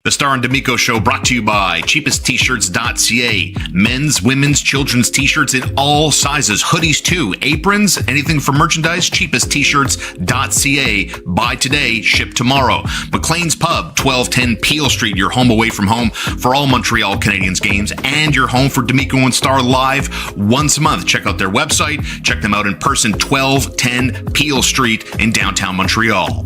The Starr and D'Amico Show brought to you by cheapesttshirts.ca. Men's, women's, children's t-shirts in all sizes. Hoodies too. Aprons, anything for merchandise, cheapesttshirts.ca. Buy today, ship tomorrow. McLean's Pub, 1210 Peel Street. Your home away from home for all Montreal Canadiens games and your home for D'Amico and Starr live once a month. Check out their website. Check them out in person, 1210 Peel Street in downtown Montreal.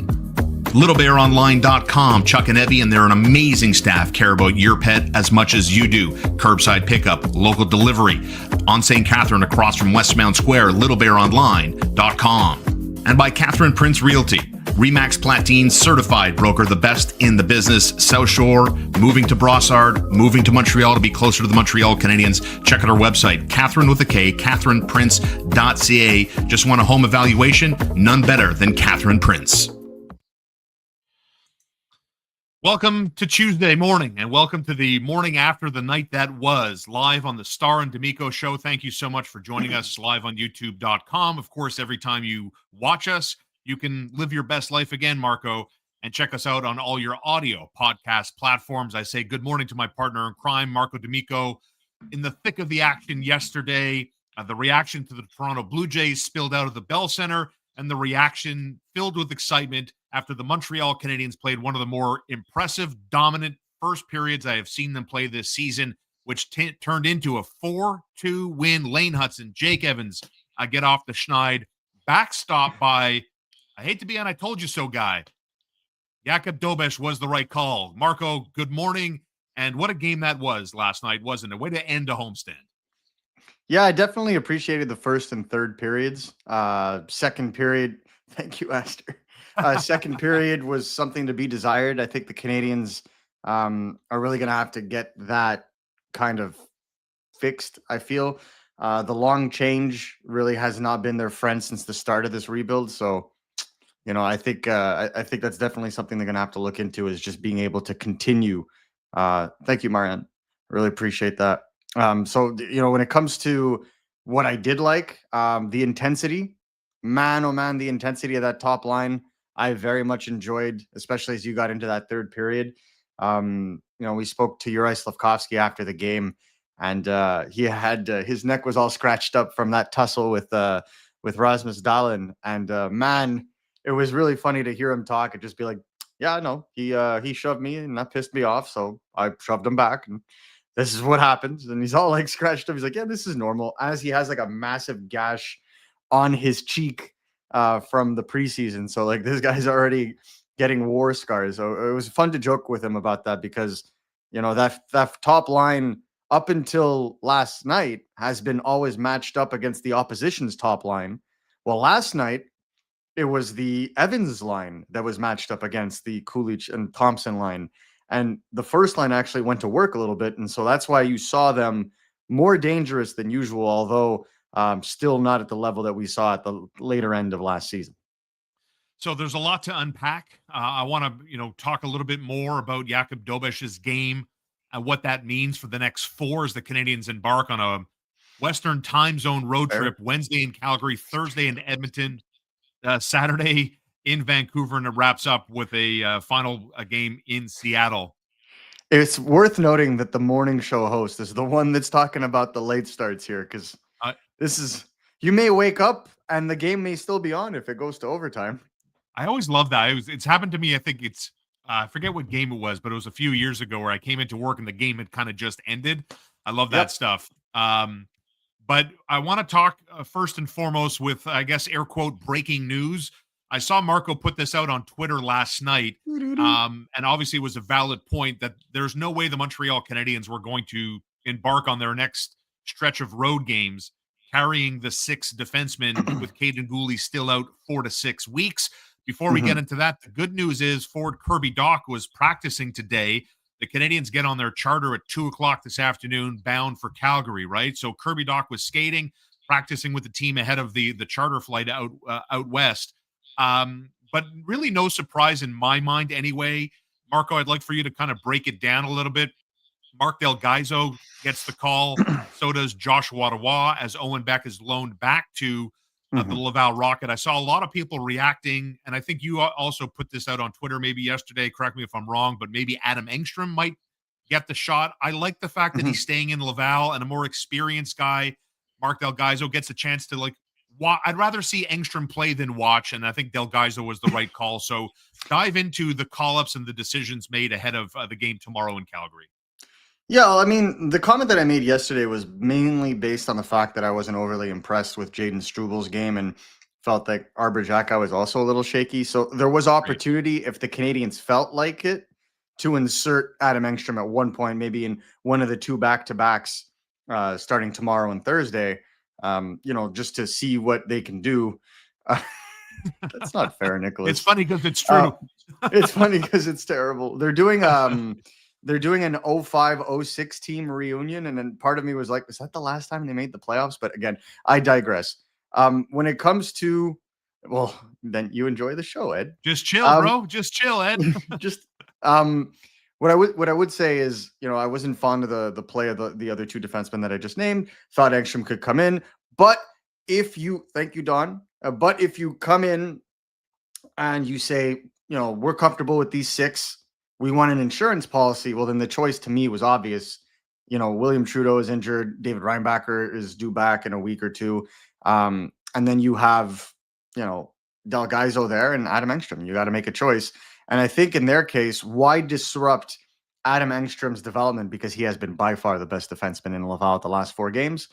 LittleBearOnline.com. Chuck and Evie and they're an amazing staff care about your pet as much as you do. Curbside pickup, local delivery. On St. Catherine across from Westmount Square, LittleBearOnline.com. And by Catherine Prince Realty. Remax Platine certified broker, the best in the business. South Shore, moving to Brossard, moving to Montreal to be closer to the Montreal Canadiens. Check out our website, Catherine with a K, CatherinePrince.ca. Just want a home evaluation? None better than Catherine Prince. Welcome to Tuesday morning, and welcome to the morning after the night that was, live on the Starr and D'Amico Show. Thank you so much for joining us live on YouTube.com. Of course, every time you watch us, you can live your best life again, Marco, and check us out on all your audio podcast platforms. I say good morning to my partner in crime, Marco D'Amico. In the thick of the action yesterday, the reaction to the Toronto Blue Jays spilled out of the Bell Center, and the reaction filled with excitement after the Montreal Canadiens played one of the more impressive, dominant first periods I have seen them play this season, which turned into a 4-2 win. Lane Hudson, Jake Evans, get off the schneid, backstop by, I hate to be an I told you so guy. Jakub Dobes was the right call. Marco, good morning. And what a game that was last night, wasn't it? Way to end a homestand. Yeah, I definitely appreciated the first and third periods. Second period, thank you, Aster. Second period was something to be desired. I think the Canadiens are really going to have to get that kind of fixed, I feel. The long change really has not been their friend since the start of this rebuild. So, you know, I think that's definitely something they're going to have to look into, is just being able to continue. Thank you, Marianne. Really appreciate that. So, you know, when it comes to what I did like, the intensity, man, oh man, the intensity of that top line, I very much enjoyed, especially as you got into that third period. You know, we spoke to Slafkovský after the game, and he had his neck was all scratched up from that tussle with Rasmus Dahlin. And man, it was really funny to hear him talk and just be like, yeah, no, he shoved me and that pissed me off, so I shoved him back, and this is what happens. And he's all like scratched up. He's like, yeah, this is normal. As he has like a massive gash on his cheek from the preseason. So like this guy's already getting war scars. So it was fun to joke with him about that, because, you know, that top line up until last night has been always matched up against the opposition's top line. Well, last night it was the Evans line that was matched up against the Coolidge and Thompson line. And the first line actually went to work a little bit. And so that's why you saw them more dangerous than usual, although still not at the level that we saw at the later end of last season. So there's a lot to unpack. I want to, talk a little bit more about Jakub Dobes's game and what that means for the next four as the Canadiens embark on a Western time zone road trip. Wednesday in Calgary, Thursday in Edmonton, Saturday in Vancouver, and it wraps up with a final game in Seattle. It's worth noting that the morning show host is the one that's talking about the late starts here, because this is, you may wake up and the game may still be on if it goes to overtime. I always love that. It's happened to me. I think it's, I forget what game it was, but it was a few years ago where I came into work and the game had kind of just ended. I love that stuff. But I want to talk first and foremost with, I guess, air quote, breaking news. I saw Marco put this out on Twitter last night, and obviously it was a valid point that there's no way the Montreal Canadiens were going to embark on their next stretch of road games carrying the six defensemen with Caden Gooley still out 4 to 6 weeks. Before we get into that, the good news is forward Kirby Dach was practicing today. The Canadiens get on their charter at 2 o'clock this afternoon, bound for Calgary, right? So Kirby Dach was skating, practicing with the team ahead of the charter flight out west. But really no surprise in my mind anyway. Marco, I'd like for you to kind of break it down a little bit. Mark Del Gaizo gets the call. So does Joshua Ottawa, as Owen Beck is loaned back to the Laval Rocket. I saw a lot of people reacting, and I think you also put this out on Twitter maybe yesterday. Correct me if I'm wrong, but maybe Adam Engstrom might get the shot. I like the fact that he's staying in Laval, and a more experienced guy, Mark Del Gaizo, gets a chance to I'd rather see Engstrom play than watch, and I think Del Gaizo was the right call. So dive into the call-ups and the decisions made ahead of the game tomorrow in Calgary. Yeah, well, I mean, the comment that I made yesterday was mainly based on the fact that I wasn't overly impressed with Jaden Struble's game and felt like Arbor Jackeye was also a little shaky. So there was opportunity, if the Canadiens felt like it, to insert Adam Engstrom at one point, maybe in one of the two back-to-backs starting tomorrow and Thursday, just to see what they can do. That's not fair, Nicholas. It's funny because it's true. It's funny because it's terrible. They're doing an 05-06 team reunion, and then part of me was like, was that the last time they made the playoffs? But again, I digress. When it comes to, well, then you enjoy the show, Ed. Just chill, bro. Just chill, Ed. What I would say is, I wasn't fond of the play of the other two defensemen that I just named. Thought Engstrom could come in, but thank you, Don. But if you come in and you say, we're comfortable with these 6, we want an insurance policy, well, then the choice to me was obvious. William Trudeau is injured. David Reinbacher is due back in a week or two. And then you have, Del Gaizo there and Adam Engstrom. You got to make a choice. And I think in their case, why disrupt Adam Engstrom's development? Because he has been by far the best defenseman in Laval at the last 4 games.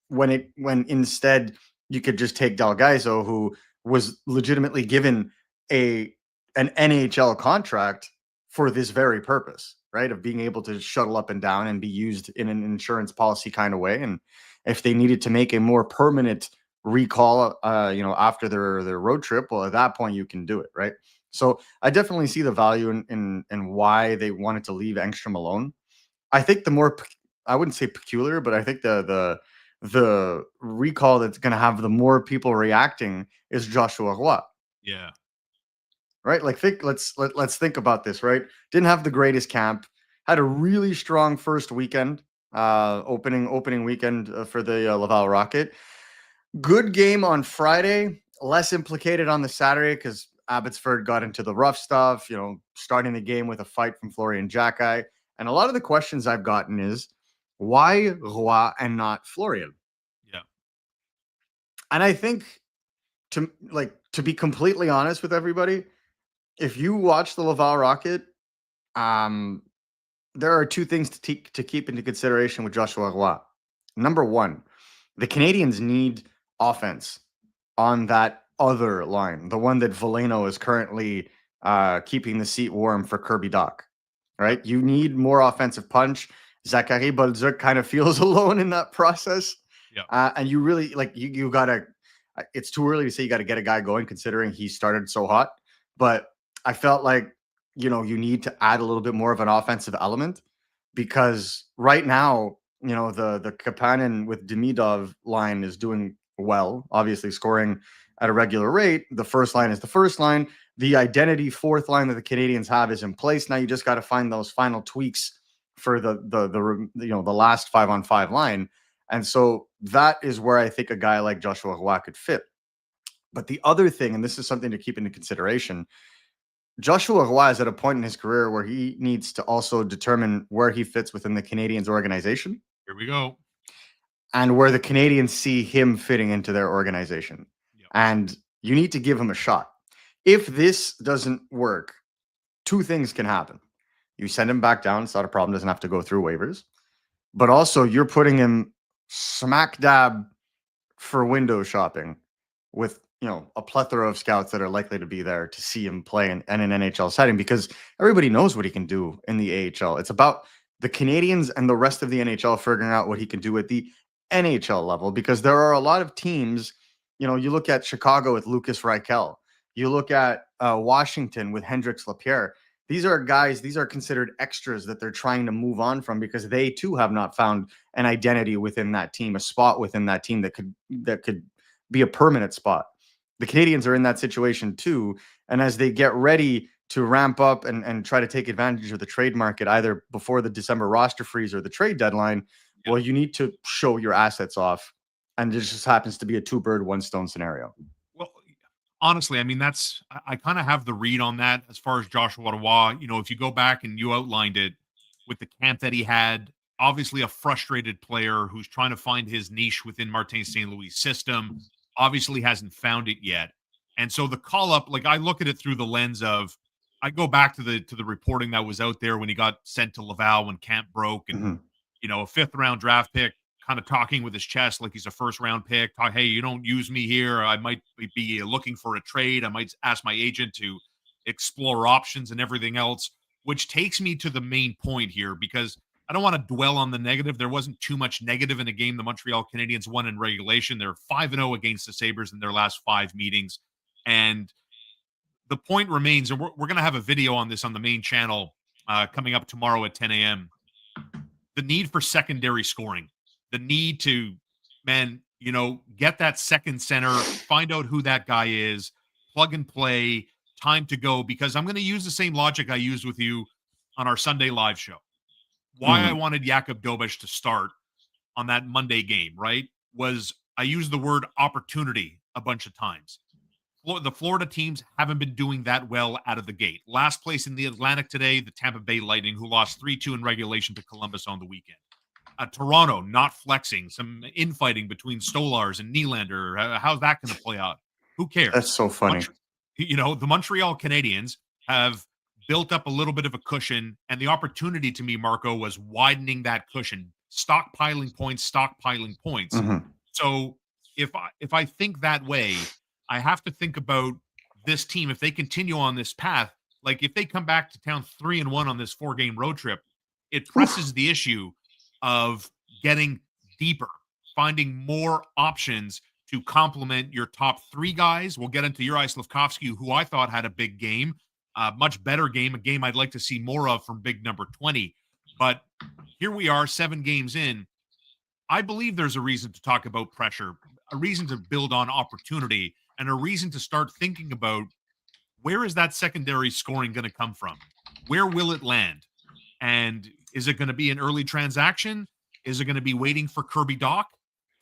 When instead you could just take Del Gaizo, who was legitimately given an NHL contract for this very purpose, right? Of being able to shuttle up and down and be used in an insurance policy kind of way. And if they needed to make a more permanent recall, after their road trip, well, at that point you can do it, right? So I definitely see the value in why they wanted to leave Engstrom alone. I think the more, I wouldn't say peculiar, but I think the recall that's going to have the more people reacting is Joshua Roy. Yeah. Right? Let's think about this, right? Didn't have the greatest camp, had a really strong first weekend, opening weekend for the Laval Rocket. Good game on Friday, less implicated on the Saturday because Abbotsford got into the rough stuff, starting the game with a fight from Struble Jackeye. And a lot of the questions I've gotten is, why Roy and not Florian? Yeah. And I think, to be completely honest with everybody, if you watch the Laval Rocket, there are 2 things to keep into consideration with Joshua Roy. Number 1, the Canadiens need offense on that other line, the one that Veleno is currently keeping the seat warm for Kirby Dach, right? You need more offensive punch. Zachary Bolduc kind of feels alone in that process. Yeah. And you really, you got to, it's too early to say you got to get a guy going considering he started so hot. But I felt like, you need to add a little bit more of an offensive element because right now, the Kapanen with Demidov line is doing well, obviously scoring at a regular rate. The first line is the first line. The identity 4th line that the Canadiens have is in place. Now you just got to find those final tweaks for the last 5-on-5 line. And so that is where I think a guy like Joshua Roy could fit. But the other thing, and this is something to keep into consideration, Joshua Roy is at a point in his career where he needs to also determine where he fits within the Canadiens organization. Here we go. And where the Canadiens see him fitting into their organization. Yep. And you need to give him a shot. If this doesn't work, 2 things can happen. You send him back down. It's not a problem. Doesn't have to go through waivers. But also you're putting him smack dab for window shopping with, a plethora of scouts that are likely to be there to see him play in an NHL setting because everybody knows what he can do in the AHL. It's about the Canadiens and the rest of the NHL figuring out what he can do at the NHL level because there are a lot of teams, you look at Chicago with Lucas Reichel. You look at Washington with Hendrix Lapierre. These are considered extras that they're trying to move on from because they too have not found an identity within that team, a spot within that team that could be a permanent spot. The Canadiens are in that situation too. And as they get ready to ramp up and try to take advantage of the trade market, either before the December roster freeze or the trade deadline, well, you need to show your assets off and it just happens to be a 2-bird, 1-stone scenario. Well, honestly, I mean, I kind of have the read on that as far as Joshua Roy. If you go back and you outlined it with the camp that he had, obviously a frustrated player who's trying to find his niche within Martin St. Louis' system, obviously hasn't found it yet. And so the call up, like, I look at it through the lens of, I go back to the reporting that was out there when he got sent to Laval when camp broke, and a 5th round draft pick kind of talking with his chest like he's a 1st round pick. Hey, you don't use me here. I might be looking for a trade. I might ask my agent to explore options and everything else, which takes me to the main point here, because I don't want to dwell on the negative. There wasn't too much negative in a game the Montreal Canadiens won in regulation. They're 5-0 against the Sabres in their last 5 meetings. And the point remains, and we're going to have a video on this on the main channel coming up tomorrow at 10 a.m. The need for secondary scoring, the need to, get that second center, find out who that guy is, plug and play, time to go, because I'm going to use the same logic I used with you on our Sunday live show. Why I wanted Jakub Dobes to start on that Monday game, right, was I used the word opportunity a bunch of times. The Florida teams haven't been doing that well out of the gate. Last place in the Atlantic today, the Tampa Bay Lightning, who lost 3-2 in regulation to Columbus on the weekend. Toronto not flexing, some infighting between Stolars and Nylander. How's that going to play out? Who cares? That's so funny. The Montreal Canadiens have built up a little bit of a cushion, and the opportunity to me, Marco, was widening that cushion, stockpiling points. So if I think that way, I have to think about this team. If they continue on this path, like if they come back to town 3-1 on this 4-game road trip, it presses the issue of getting deeper, finding more options to complement your top 3 guys. We'll get into Juraj Slafkovský, who I thought had a big game, a much better game, a game I'd like to see more of from big number 20. But here we are, 7 games in. I believe there's a reason to talk about pressure, a reason to build on opportunity, and a reason to start thinking about, where is that secondary scoring going to come from? Where will it land? And is it going to be an early transaction? Is it going to be waiting for Kirby Dach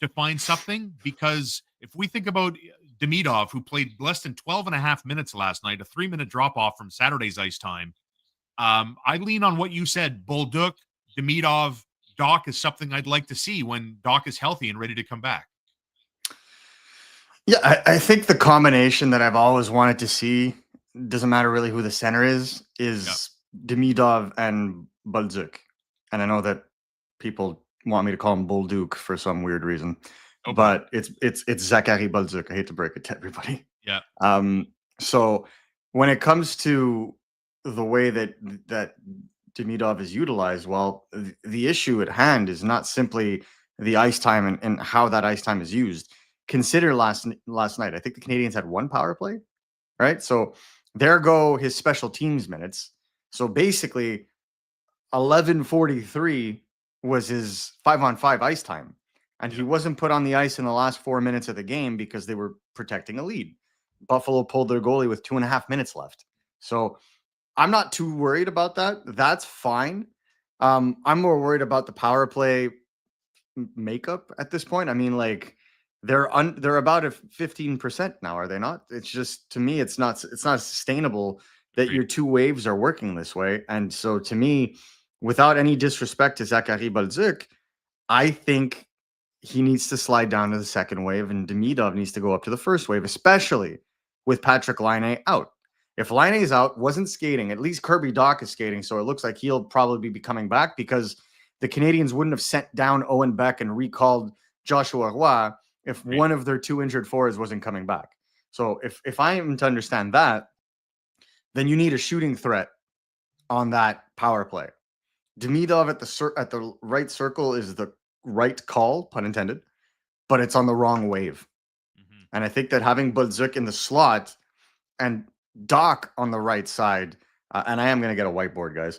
to find something? Because if we think about Demidov, who played less than 12 and a half minutes last night, a 3-minute drop-off from Saturday's ice time, I lean on what you said. Bolduc, Demidov, Dach is something I'd like to see when Dach is healthy and ready to come back. Yeah, I think the combination that I've always wanted to see, doesn't matter really who the center is Demidov and Bolduc. And I know that people want me to call him Bolduc for some weird reason, but it's Zachary Bolduc. I hate to break it to everybody. Yeah. So when it comes to the way that Demidov is utilized, well, the issue at hand is not simply the ice time and how that ice time is used. Consider last night, I think the Canadiens had 1 power play, right? So there go his special teams minutes. So basically 11:43 was his 5-on-5 ice time. And he wasn't put on the ice in the last 4 minutes of the game because they were protecting a lead. Buffalo pulled their goalie with 2.5 minutes left. So I'm not too worried about that. That's fine. I'm more worried about the power play makeup at this point. I mean, like, they're about at 15% now, are they not? It's just, to me, it's not sustainable that your 2 waves are working this way. And so to me, without any disrespect to Zachary Bolduc, I think he needs to slide down to the second wave, and Demidov needs to go up to the first wave, especially with Patrick Laine out. If Laine's out, wasn't skating, at least Kirby Dach is skating, so it looks like he'll probably be coming back, because the Canadiens wouldn't have sent down Owen Beck and recalled Joshua Roy if one of their 2 injured forwards wasn't coming back. So if I am to understand that, then you need a shooting threat on that power play. Demidov at the right circle is the right call, pun intended, but it's on the wrong wave. Mm-hmm. And I think that having Bolduc in the slot and Dach on the right side, and I am going to get a whiteboard, guys,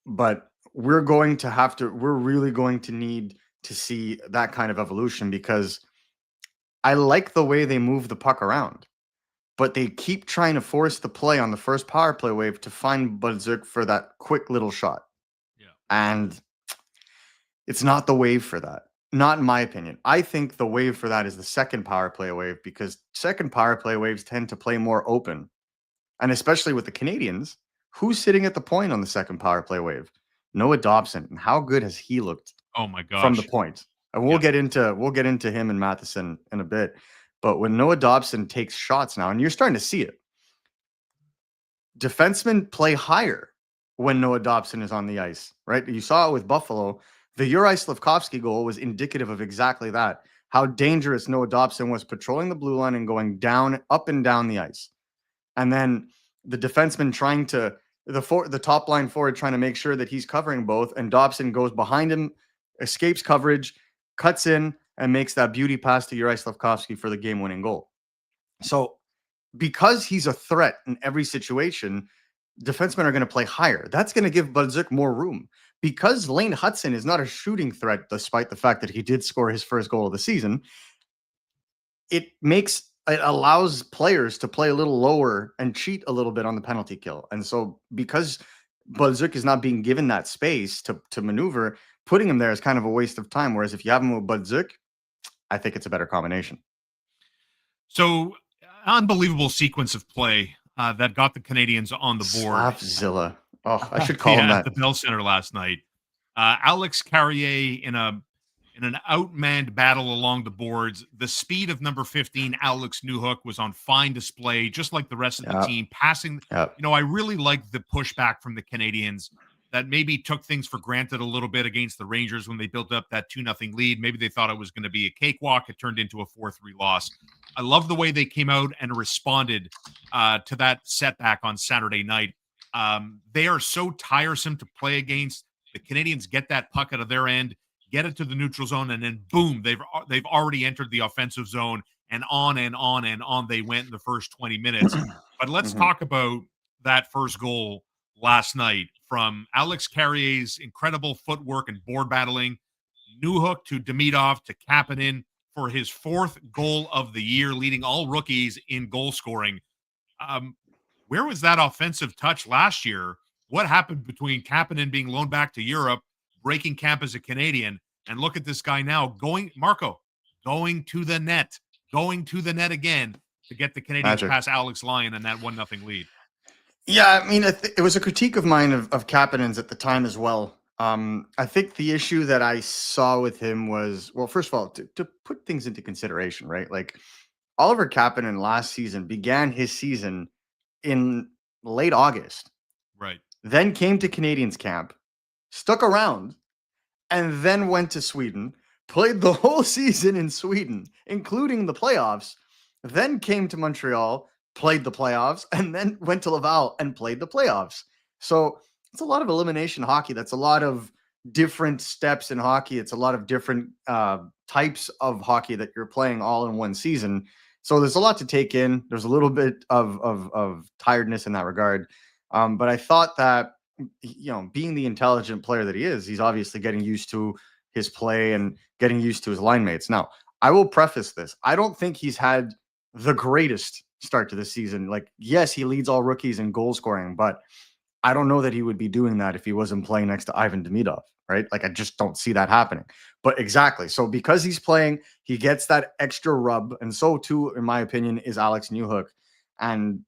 but we're really going to need to see that kind of evolution, because I like the way they move the puck around, but they keep trying to force the play on the first power play wave to find Bolduc for that quick little shot. Yeah. And it's not the wave for that. Not in my opinion. I think the wave for that is the second power play wave, because second power play waves tend to play more open. And especially with the Canadiens, who's sitting at the point on the second power play wave? Noah Dobson. And how good has he looked Oh my from the gosh. point? And we'll get into him and Matheson in a bit. But when Noah Dobson takes shots now, and you're starting to see it, defensemen play higher when Noah Dobson is on the ice, right? You saw it with Buffalo. The Uri Slafkovský goal was indicative of exactly that. How dangerous Noah Dobson was patrolling the blue line and going down, up and down the ice. And then the defenseman trying to, the top line forward trying to make sure that he's covering both, and Dobson goes behind him, escapes coverage, cuts in, and makes that beauty pass to Uri Slafkovský for the game-winning goal. So because he's a threat in every situation, defensemen are going to play higher. That's going to give Bolduc more room. Because Lane Hudson is not a shooting threat, despite the fact that he did score his first goal of the season, it allows players to play a little lower and cheat a little bit on the penalty kill. And so because Bolduc is not being given that space to maneuver, putting him there is kind of a waste of time. Whereas if you have him with Bolduc, I think it's a better combination. So unbelievable sequence of play that got the Canadiens on the board. Slafzilla. Oh, I should call him that. At the Bell Center last night. Alex Carrier in an outmanned battle along the boards. The speed of number 15, Alex Newhook, was on fine display, just like the rest of the team. Passing, I really liked the pushback from the Canadiens that maybe took things for granted a little bit against the Rangers when they built up that 2-0 lead. Maybe they thought it was going to be a cakewalk. It turned into a 4-3 loss. I love the way they came out and responded to that setback on Saturday night. They are so tiresome to play against. The Canadiens get that puck out of their end, get it to the neutral zone, and then boom, they've already entered the offensive zone, and on and on and on they went in the first 20 minutes. But let's talk about that first goal last night from Alex Carrier's incredible footwork and board battling, Newhook to Demidov to Kapanen for his fourth goal of the year, leading all rookies in goal scoring. Where was that offensive touch last year? What happened between Kapanen being loaned back to Europe, breaking camp as a Canadian, and look at this guy now going to the net again to get the Canadiens past Alex Lyon and that 1-0 lead. Yeah, I mean, it was a critique of mine of Kapanen's at the time as well. I think the issue that I saw with him was, well, first of all, to put things into consideration, right? Like Oliver Kapanen last season began his season in late August. Right. Then came to Canadiens camp, stuck around, and then went to Sweden, played the whole season in Sweden, including the playoffs, then came to Montreal, played the playoffs, and then went to Laval and played the playoffs. So it's a lot of elimination hockey. That's a lot of different steps in hockey. It's a lot of different types of hockey that you're playing all in one season. So there's a lot to take in. There's a little bit of tiredness in that regard. But I thought that, being the intelligent player that he is, he's obviously getting used to his play and getting used to his line mates. Now, I will preface this. I don't think he's had the greatest start to the season. Like, yes, he leads all rookies in goal scoring, but I don't know that he would be doing that if he wasn't playing next to Ivan Demidov, right? Like, I just don't see that happening. But exactly. So because he's playing, he gets that extra rub. And so too, in my opinion, is Alex Newhook. And,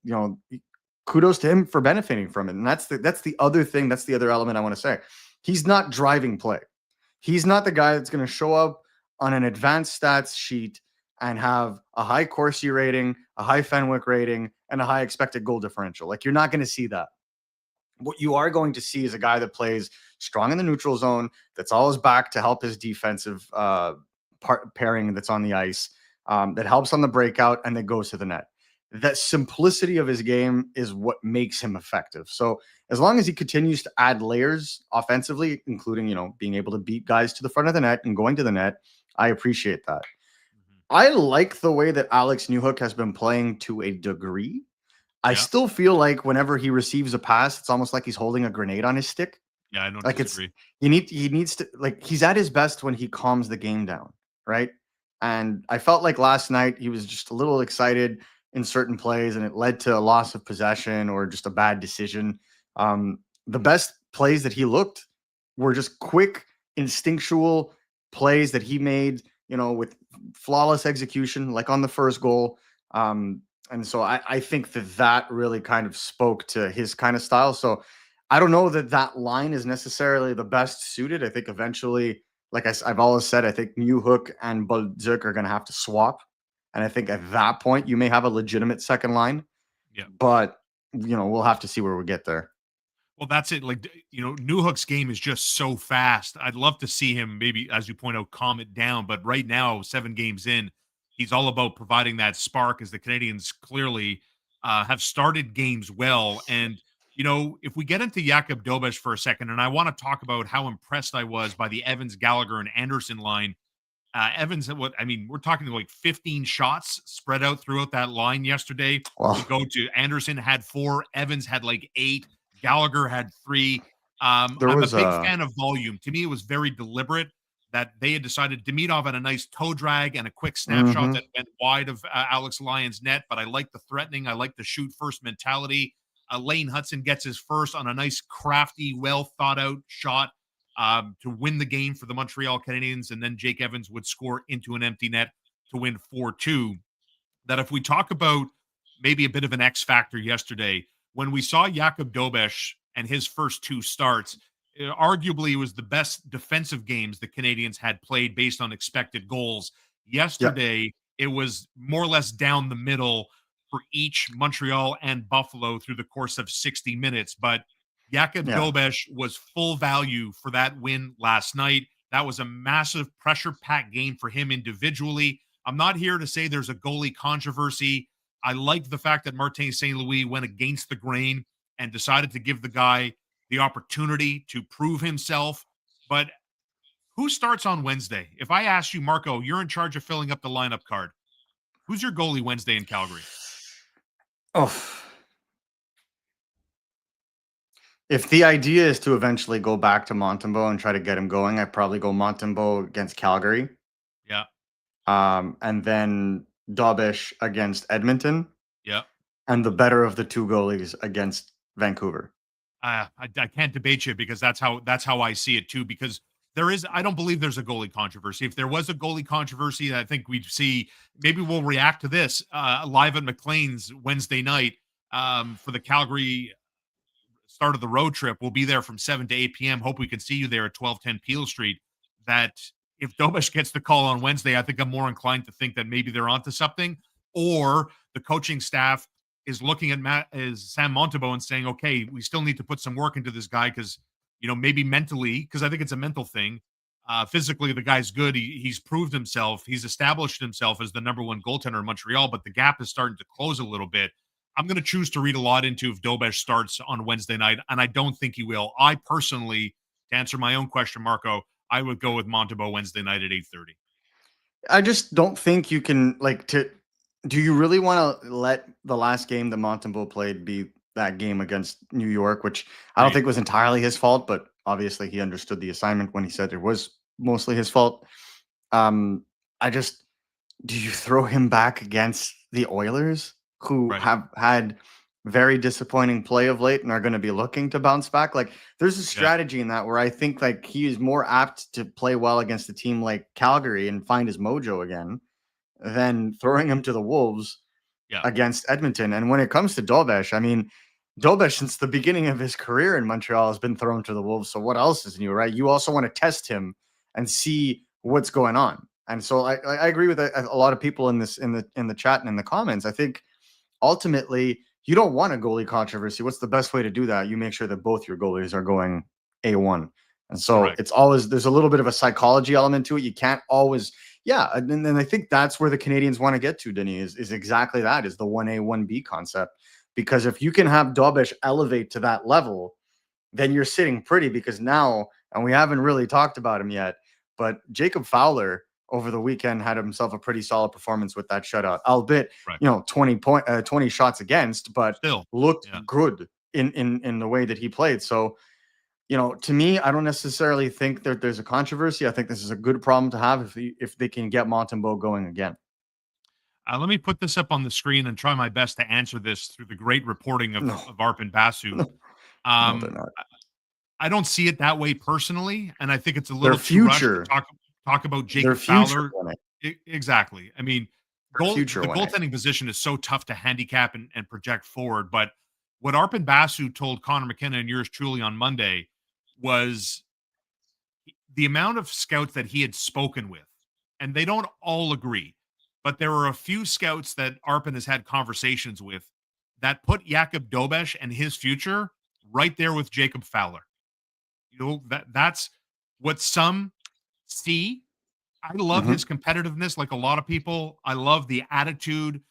kudos to him for benefiting from it. And that's the other thing. That's the other element I want to say. He's not driving play. He's not the guy that's going to show up on an advanced stats sheet and have a high Corsi rating, a high Fenwick rating, and a high expected goal differential. Like, you're not going to see that. What you are going to see is a guy that plays strong in the neutral zone, that's always back to help his defensive pairing that's on the ice, that helps on the breakout, and that goes to the net. That simplicity of his game is what makes him effective. So as long as he continues to add layers offensively, including, being able to beat guys to the front of the net and going to the net, I appreciate that. I like the way that Alex Newhook has been playing to a degree. I still feel like whenever he receives a pass, it's almost like he's holding a grenade on his stick. Yeah, I don't disagree. He needs to, like, he's at his best when he calms the game down, right? And I felt like last night he was just a little excited in certain plays, and it led to a loss of possession or just a bad decision. The best plays that he looked were just quick, instinctual plays that he made, with flawless execution, like on the first goal. And so I think that really kind of spoke to his kind of style. So I don't know that line is necessarily the best suited. I think eventually, like I've always said, I think Newhook and Bolduc are going to have to swap. And I think at that point, you may have a legitimate second line. Yeah. But, we'll have to see where we get there. Well, that's it. Like, Newhook's game is just so fast. I'd love to see him maybe, as you point out, calm it down. But right now, 7 games in, he's all about providing that spark, as the Canadiens clearly have started games well. And, if we get into Jakub Dobes for a second, and I want to talk about how impressed I was by the Evans, Gallagher, and Anderson line. Evans, we're talking like 15 shots spread out throughout that line yesterday. Wow. We go to Anderson had 4, Evans had like 8, Gallagher had 3. I'm a big fan of volume. To me, it was very deliberate that they had decided. Demidov had a nice toe drag and a quick snapshot that went wide of Alex Lyon's net, but I like the threatening. I like the shoot first mentality. Lane Hudson gets his first on a nice, crafty, well thought out shot to win the game for the Montreal Canadiens, and then Jake Evans would score into an empty net to win 4-2. That if we talk about maybe a bit of an X factor yesterday, when we saw Jakub Dobes and his first 2 starts, arguably it was the best defensive games the Canadiens had played based on expected goals. Yesterday, it was more or less down the middle for each Montreal and Buffalo through the course of 60 minutes. But Jakub Dobes was full value for that win last night. That was a massive pressure-packed game for him individually. I'm not here to say there's a goalie controversy. I like the fact that Martin St. Louis went against the grain and decided to give the guy the opportunity to prove himself. But who starts on Wednesday? If I ask you, Marco, you're in charge of filling up the lineup card. Who's your goalie Wednesday in Calgary? Oh. If the idea is to eventually go back to Montembeault and try to get him going, I'd probably go Montembeault against Calgary. Yeah. And then Dobes against Edmonton. Yeah. And the better of the 2 goalies against Vancouver. I can't debate you, because that's how I see it too, because I don't believe there's a goalie controversy. If there was a goalie controversy, I think we'd see, maybe we'll react to this live at McLean's Wednesday night for the Calgary start of the road trip. We'll be there from 7 to 8 p.m. Hope we can see you there at 1210 Peel Street. That if Dobes gets the call on Wednesday, I think I'm more inclined to think that maybe they're onto something, or the coaching staff is looking at Sam Montembeault and saying, okay, we still need to put some work into this guy, because, maybe mentally, because I think it's a mental thing. Physically, the guy's good. He's proved himself. He's established himself as the number 1 goaltender in Montreal, but the gap is starting to close a little bit. I'm going to choose to read a lot into if Dobes starts on Wednesday night, and I don't think he will. I personally, to answer my own question, Marco, I would go with Montembeault Wednesday night at 8:30. I just don't think you can, do you really want to let the last game that Montembeault played be that game against New York, which I don't think was entirely his fault, but obviously he understood the assignment when he said it was mostly his fault. Do you throw him back against the Oilers, who have had very disappointing play of late and are going to be looking to bounce back? There's a strategy in that where I think he is more apt to play well against a team like Calgary and find his mojo again than throwing him to the Wolves against Edmonton. And when it comes to Dobes, Dobes, since the beginning of his career in Montreal, has been thrown to the Wolves. So what else is new, right? You also want to test him and see what's going on. And so I agree with a lot of people in the chat and in the comments. I think ultimately you don't want a goalie controversy. What's the best way to do that? You make sure that both your goalies are going A1. And so it's always, there's a little bit of a psychology element to it. You can't always, and then I think that's where the Canadiens want to get to, Denis, is exactly that, is the 1A, 1B concept. Because if you can have Dobes elevate to that level, then you're sitting pretty, because now, and we haven't really talked about him yet, but Jacob Fowler over the weekend had himself a pretty solid performance with that shutout, albeit 20 shots against, but still looked good in the way that he played. So, to me, I don't necessarily think that there's a controversy. I think this is a good problem to have if they can get Montembeault going again. Let me put this up on the screen and try my best to answer this through the great reporting of Arpin Basu. No, they're not. I don't see it that way personally, and I think it's a little too rushed to talk. talk about Their Jacob future Fowler. on it. Exactly. I mean, Their future the on it. goaltending position is so tough to handicap and project forward. But what Arpon Basu told Connor McKenna and yours truly on Monday was the amount of scouts that he had spoken with, and they don't all agree, but there were a few scouts that Arpon has had conversations with that put Jakub Dobes and his future right there with Jacob Fowler. That's what some see. I love Mhm. his competitiveness like a lot of people. I love the attitude.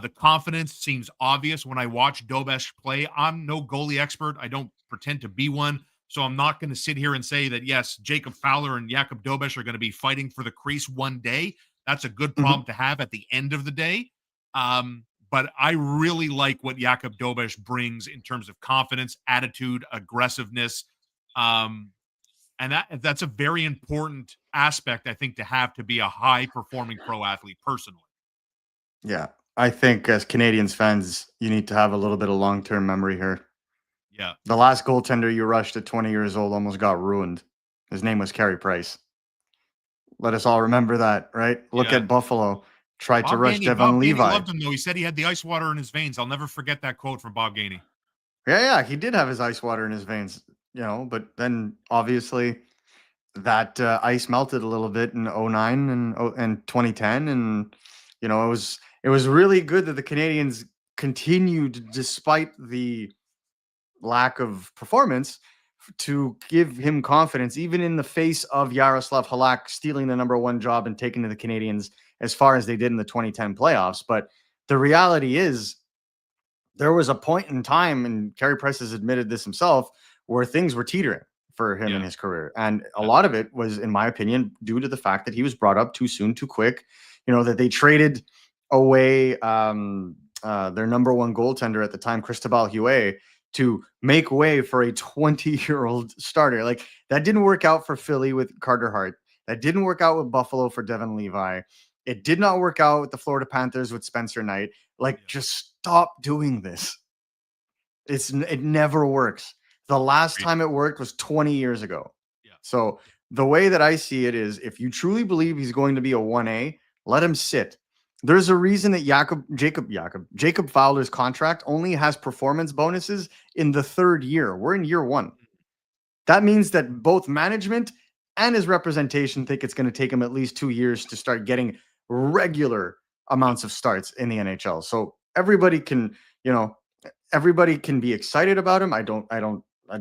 The confidence seems obvious when I watch Dobes play. I'm no goalie expert. I don't pretend to be one. So I'm not going to sit here and say that, yes, Jacob Fowler and Jakub Dobes are going to be fighting for the crease one day. That's a good problem to have at the end of the day. But I really like what Jakub Dobes brings in terms of confidence, attitude, aggressiveness. And that's a very important aspect, I think, to have to be a high-performing pro athlete personally. Yeah. I think as Canadiens fans, you need to have a little bit of long-term memory here. Yeah. The last goaltender you rushed at 20 years old almost got ruined. His name was Carey Price. Let us all remember that, right? Look Yeah. at Buffalo. Tried to rush Bob Devon Gainey Levi. loved him, though. He said he had the ice water in his veins. I'll never forget that quote from Bob Gainey. Yeah, he did have his ice water in his veins, but then obviously that ice melted a little bit in 09 and 2010. And, it was really good that the Canadiens continued, despite the lack of performance, to give him confidence, even in the face of Yaroslav Halak stealing the number one job and taking to the Canadiens as far as they did in the 2010 playoffs. But the reality is, there was a point in time, and Carey Price has admitted this himself, where things were teetering for him in his career. And a lot of it was, in my opinion, due to the fact that he was brought up too soon, too quick, that they traded away their number one goaltender at the time, Cristobal Huet, to make way for a 20-year-old starter. Like, that didn't work out for Philly with Carter Hart. That didn't work out with Buffalo for Devon Levi. It did not work out with the Florida Panthers with Spencer Knight. Just stop doing this. It never works. The last time it worked was 20 years ago. Yeah. So the way that I see it is, if you truly believe he's going to be a 1A, let him sit. There's a reason that Jacob Fowler's contract only has performance bonuses in the third year. We're in year one. That means that both management and his representation think it's going to take him at least 2 years to start getting regular amounts of starts in the NHL. So everybody can be excited about him.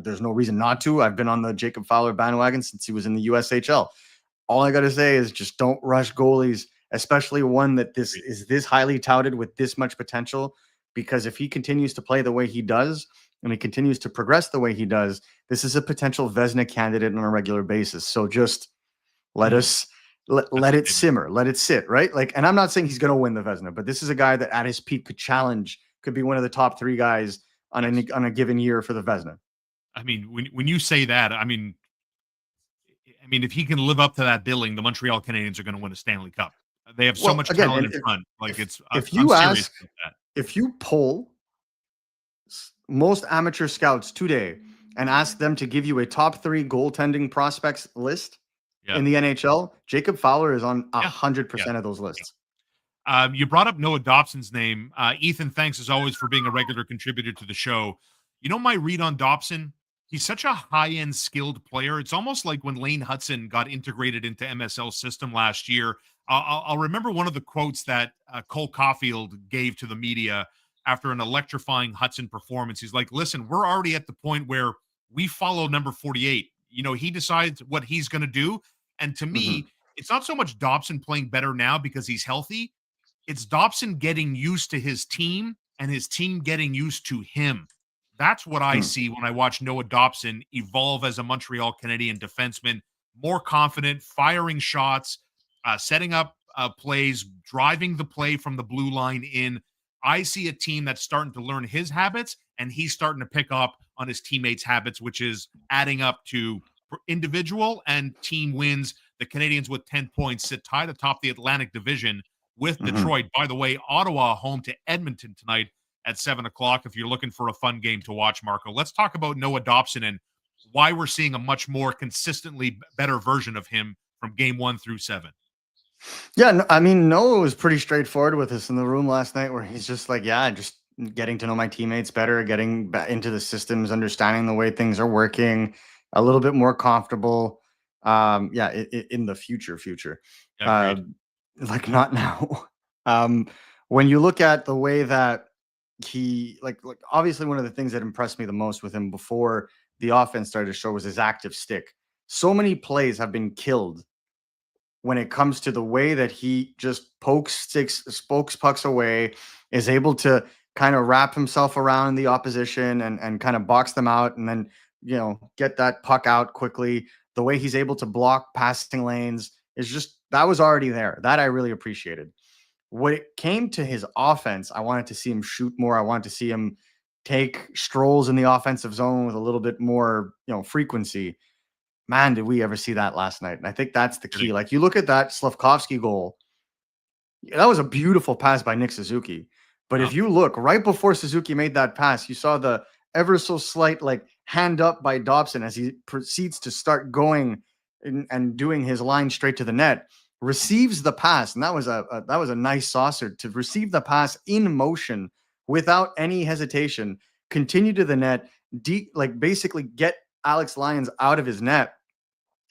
There's no reason not to. I've been on the Jacob Fowler bandwagon since he was in the USHL. All I got to say is, just don't rush goalies, especially one that is this highly touted with this much potential, because if he continues to play the way he does and he continues to progress the way he does, this is a potential Vezina candidate on a regular basis. So just let it simmer, let it sit, right? And I'm not saying he's going to win the Vezina, but this is a guy that at his peak could be one of the top three guys on a given year for the Vezina. I mean, when you say that, I mean, if he can live up to that billing, the Montreal Canadiens are going to win a Stanley Cup. They have so much talent in front. If you poll most amateur scouts today and ask them to give you a top 3 goaltending prospects list in the NHL, Jacob Fowler is on 100% of those lists. You brought up Noah Dobson's name. Ethan, thanks as always for being a regular contributor to the show. My read on Dobson, he's such a high-end skilled player. It's almost like when Lane Hudson got integrated into MSL's system last year. I'll remember one of the quotes that Cole Caulfield gave to the media after an electrifying Hudson performance. He's like, listen, we're already at the point where we follow number 48. He decides what he's going to do. And to me, it's not so much Dobson playing better now because he's healthy. It's Dobson getting used to his team and his team getting used to him. That's what I see when I watch Noah Dobson evolve as a Montreal Canadian defenseman, more confident, firing shots, setting up plays, driving the play from the blue line in. I see a team that's starting to learn his habits, and he's starting to pick up on his teammates' habits, which is adding up to individual and team wins. The Canadiens with 10 points sit tied atop the Atlantic Division with Detroit. By the way, Ottawa home to Edmonton tonight at 7:00 if you're looking for a fun game to watch, Marco. Let's talk about Noah Dobson and why we're seeing a much more consistently better version of him from game 1 through 7? Yeah, no, I mean, Noah was pretty straightforward with us in the room last night, where he's just like, yeah, just getting to know my teammates better, getting into the systems, understanding the way things are working, a little bit more comfortable. Yeah, in the future. Yeah, great. Like not now. When you look at the way that he like obviously one of the things that impressed me the most with him before the offense started to show was his active stick. So many plays have been killed when it comes to the way that he just pokes pucks away, is able to kind of wrap himself around the opposition and kind of box them out, and then get that puck out quickly. The way he's able to block passing lanes is just, that was already there. That I really appreciated. When it came to his offense, I wanted to see him shoot more. I wanted to see him take strolls in the offensive zone with a little bit more, frequency. Man, did we ever see that last night? And I think that's the key. Like, you look at that Slafkovský goal, that was a beautiful pass by Nick Suzuki. But if you look right before Suzuki made that pass, you saw the ever so slight hand up by Dobson as he proceeds to start going and doing his line straight to the net, receives the pass. And that was a nice saucer to receive the pass in motion without any hesitation, continue to the net, basically get Alex Lyons out of his net,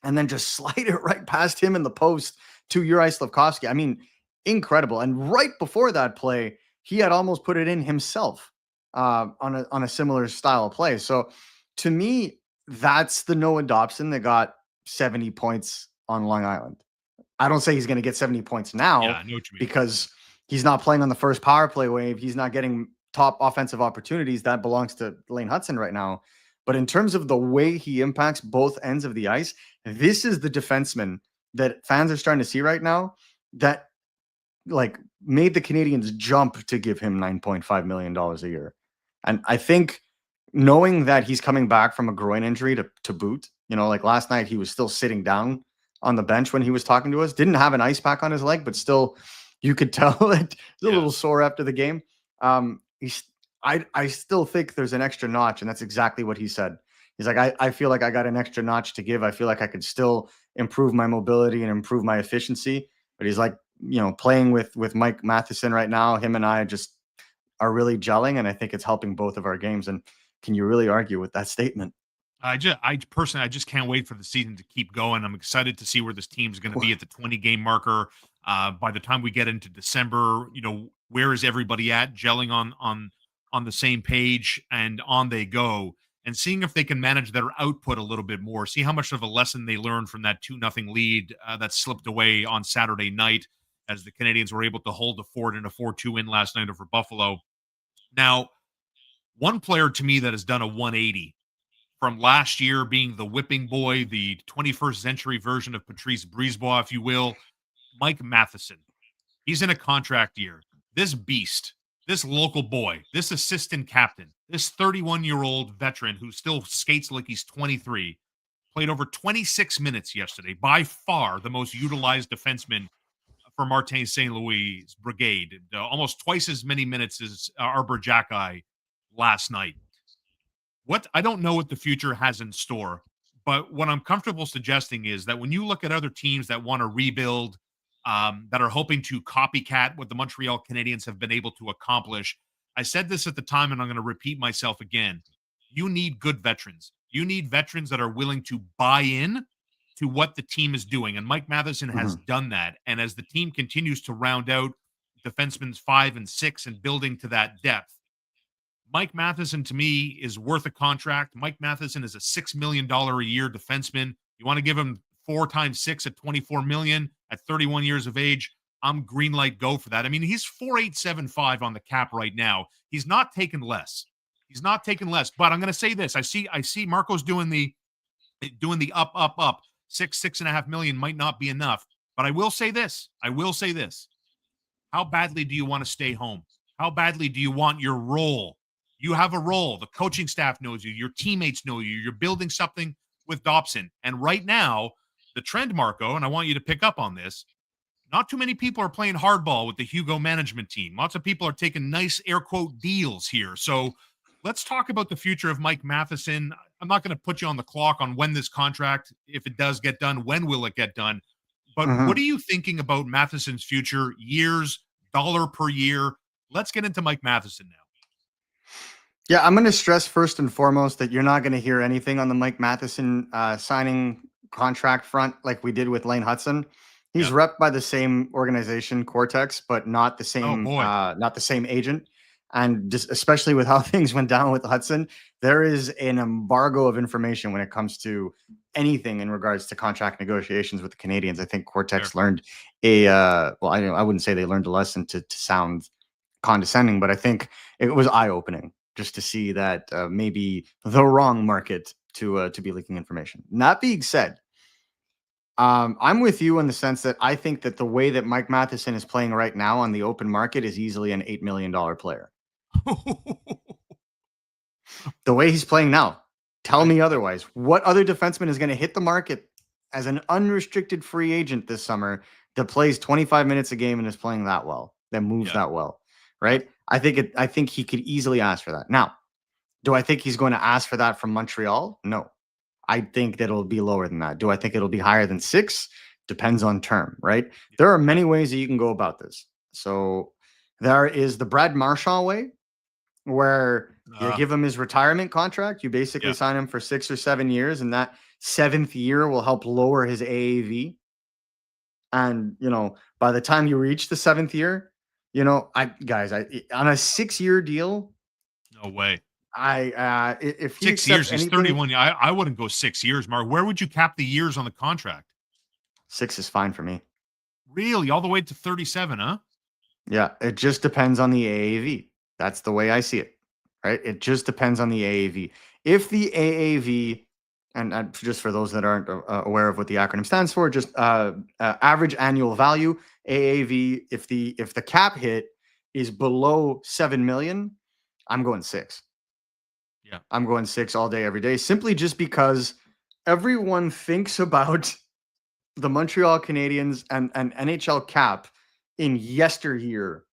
and then just slide it right past him in the post to Juraj Slafkovský. I mean, incredible. And right before that play, he had almost put it in himself on a similar style of play. So to me, that's the Noah Dobson that got 70 points on Long Island. I don't say he's going to get 70 points now because he's not playing on the first power play wave. He's not getting top offensive opportunities. That belongs to Lane Hudson right now. But in terms of the way he impacts both ends of the ice, this is the defenseman that fans are starting to see right now that made the Canadiens jump to give him $9.5 million a year. And I think knowing that he's coming back from a groin injury to boot, last night he was still sitting down on the bench when he was talking to us, didn't have an ice pack on his leg, but still you could tell that he's a little sore after the game. I still think there's an extra notch, and that's exactly what he said. He's like, I feel like I got an extra notch to give. I feel like I could still improve my mobility and improve my efficiency. But he's like, playing with Mike Matheson right now, him and I just are really gelling, and I think it's helping both of our games. And can you really argue with that statement? I just can't wait for the season to keep going. I'm excited to see where this team's going to be at the 20-game marker. By the time we get into December, where is everybody at, gelling on the same page, and on they go, and seeing if they can manage their output a little bit more, see how much of a lesson they learned from that 2-0 lead that slipped away on Saturday night as the Canadiens were able to hold the fort in a 4-2 win last night over Buffalo. Now, one player to me that has done a 180 from last year being the whipping boy, the 21st century version of Patrice Brisebois, if you will, Mike Matheson. He's in a contract year. This beast, this local boy, this assistant captain, this 31-year-old veteran who still skates like he's 23, played over 26 minutes yesterday, by far the most utilized defenseman for Martin St. Louis' brigade, almost twice as many minutes as Arbor Jackeye last night. I don't know what the future has in store, but what I'm comfortable suggesting is that when you look at other teams that want to rebuild, that are hoping to copycat what the Montreal Canadiens have been able to accomplish, I said this at the time, and I'm going to repeat myself again. You need good veterans. You need veterans that are willing to buy in to what the team is doing. And Mike Matheson has done that. And as the team continues to round out defensemen 5 and 6 and building to that depth, Mike Matheson, to me, is worth a contract. Mike Matheson is a $6 million a year defenseman. You want to give him 4 times 6 at $24 million at 31 years of age? I'm green light go for that. I mean, he's 4.875 on the cap right now. He's not taking less. But I'm going to say this. I see Marco's doing the up. 6.5 million might not be enough. But I will say this. How badly do you want to stay home? How badly do you want your role? You have a role. The coaching staff knows you. Your teammates know you. You're building something with Dobson. And right now, the trend, Marco, and I want you to pick up on this, not too many people are playing hardball with the Hugo management team. Lots of people are taking nice air quote deals here. So let's talk about the future of Mike Matheson. I'm not going to put you on the clock on when this contract, if it does get done, when will it get done? But Mhm. what are you thinking about Matheson's future, years, dollar per year? Let's get into Mike Matheson now. Yeah, I'm going to stress first and foremost that you're not going to hear anything on the Mike Matheson signing contract front like we did with Lane Hudson. He's Yeah. repped by the same organization, Cortex, but not the Oh, boy. same agent. And just especially with how things went down with Hudson, there is an embargo of information when it comes to anything in regards to contract negotiations with the Canadians. I think Cortex learned I wouldn't say they learned a lesson to sound condescending, but I think it was eye-opening just to see that maybe the wrong market to be leaking information. That being said, I'm with you in the sense that I think that the way that Mike Matheson is playing right now on the open market is easily an $8 million player. The way he's playing now, tell me otherwise. What other defenseman is going to hit the market as an unrestricted free agent this summer that plays 25 minutes a game and is playing that well, that moves that well, right? I think he could easily ask for that. Now, do I think he's going to ask for that from Montreal? No. I think that it'll be lower than that. Do I think it'll be higher than 6? Depends on term, right? There are many ways that you can go about this. So there is the Brad Marchand way, where you give him his retirement contract. You basically sign him for 6 or 7 years, and that 7th year will help lower his AAV. And, by the time you reach the 7th year, on a 6-year deal. No way. If he 6 years, he's anything, 31. I wouldn't go 6 years, Mark. Where would you cap the years on the contract? 6 is fine for me. Really? All the way to 37, huh? Yeah, it just depends on the AAV. That's the way I see it, right? It just depends on the AAV. If the AAV, and just for those that aren't aware of what the acronym stands for, just average annual value, AAV, if the cap hit is below 7 million, I'm going 6. Yeah. I'm going 6 all day, every day, simply just because everyone thinks about the Montreal Canadiens and NHL cap in yesteryear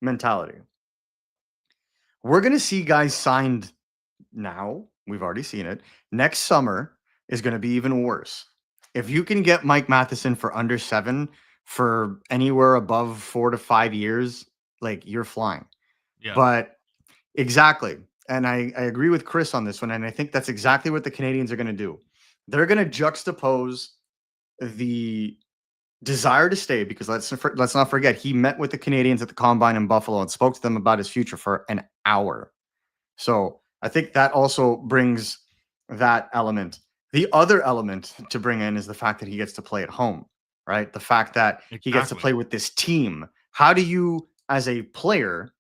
mentality. We're going to see guys signed now. We've already seen it. Next summer is going to be even worse. If you can get Mike Matheson for under 7 for anywhere above 4 to 5 years, like, you're flying. Yeah. But exactly. And I agree with Chris on this one. And I think that's exactly what the Canadians are going to do. They're going to juxtapose the desire to stay, because let's not forget, he met with the Canadians at the Combine in Buffalo and spoke to them about his future for an hour. So I think that also brings that element. The other element to bring in is the fact that he gets to play at home, right? The fact that he gets to play with this team. How do you, as a player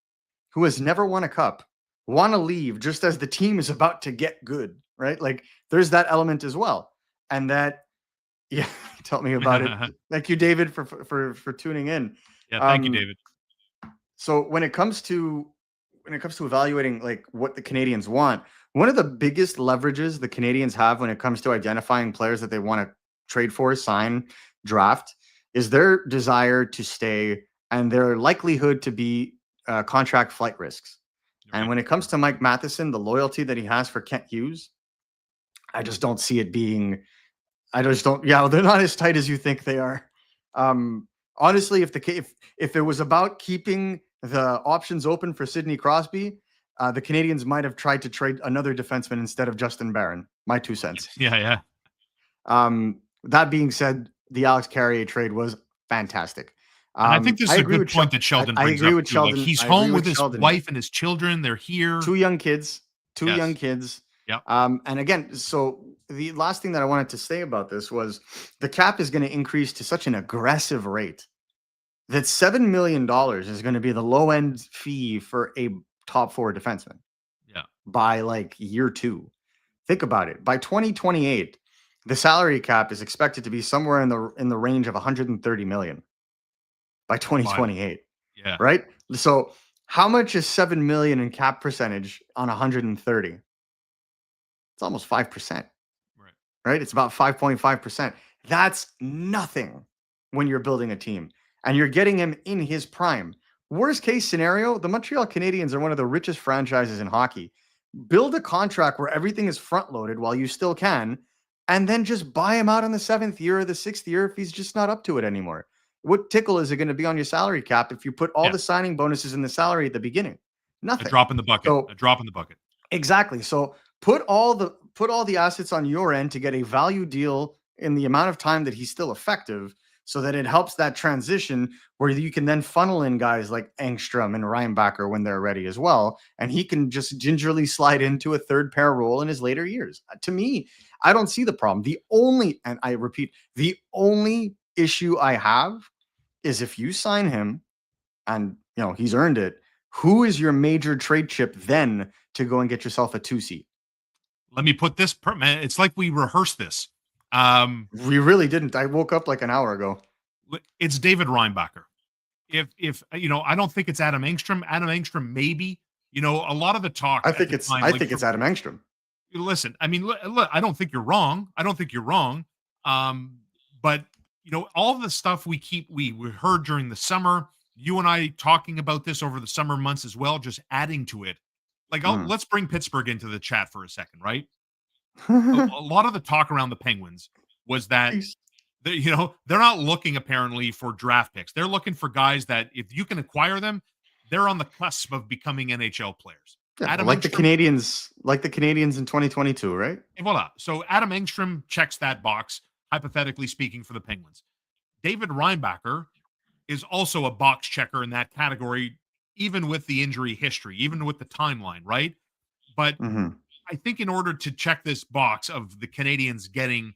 who has never won a cup, want to leave just as the team is about to get good, right? Like, there's that element as well. And that, yeah, tell me about it. Thank you, David, for tuning in. Yeah, thank you, David. So when it comes to evaluating like what the Canadians want, one of the biggest leverages the Canadians have when it comes to identifying players that they want to trade for, sign, draft, is their desire to stay and their likelihood to be contract flight risks. Right. And when it comes to Mike Matheson, the loyalty that he has for Kent Hughes, I just don't see it being. Yeah, they're not as tight as you think they are. Honestly, if it was about keeping the options open for Sidney Crosby, the Canadians might have tried to trade another defenseman instead of Justin Barron. My 2 cents. Yeah. That being said, the Alex Carrier trade was fantastic. I think this is a good point that Sheldon brings up. I agree with Sheldon. Like, he's home with his wife and his children. They're here. 2 young kids. Young kids. Yeah. And again, so the last thing that I wanted to say about this was the cap is going to increase to such an aggressive rate that $7 million is going to be the low end fee for a top 4 defenseman. Yeah. By like year 2. Think about it. By 2028, the salary cap is expected to be somewhere in the range of 130 million by 2028. Yeah. Right? So how much is 7 million in cap percentage on 130? It's almost 5%. Right? It's about 5.5%. That's nothing when you're building a team and you're getting him in his prime. Worst case scenario, the Montreal Canadiens are one of the richest franchises in hockey. Build a contract where everything is front loaded while you still can, and then just buy him out in the 7th year or the 6th year if he's just not up to it anymore. What tickle is it going to be on your salary cap if you put all the signing bonuses in the salary at the beginning? Nothing. A drop in the bucket. So, a drop in the bucket. Exactly. So put all the assets on your end to get a value deal in the amount of time that he's still effective, so that it helps that transition where you can then funnel in guys like Engstrom and Reinbacher when they're ready as well. And he can just gingerly slide into a third pair role in his later years. To me, I don't see the problem. And I repeat, the only issue I have is if you sign him and he's earned it, who is your major trade chip then to go and get yourself a 2C? Let me put this, man. It's like we rehearsed this. We really didn't. I woke up like an hour ago. It's David Reinbacher. If I don't think it's Adam Engstrom. Adam Engstrom, maybe. A lot of the talk. I think it's Adam Engstrom. Listen, I mean, look, I don't think you're wrong. But all the stuff we heard during the summer, you and I talking about this over the summer months as well, just adding to it. Like, let's bring Pittsburgh into the chat for a second, right? A lot of the talk around the Penguins was that they're not looking apparently for draft picks. They're looking for guys that if you can acquire them, they're on the cusp of becoming NHL players. Yeah, like the Canadiens in 2022, right? Voila. So Adam Engstrom checks that box, hypothetically speaking, for the Penguins. David Reinbacher is also a box checker in that category, even with the injury history, even with the timeline, right? But I think in order to check this box of the Canadiens getting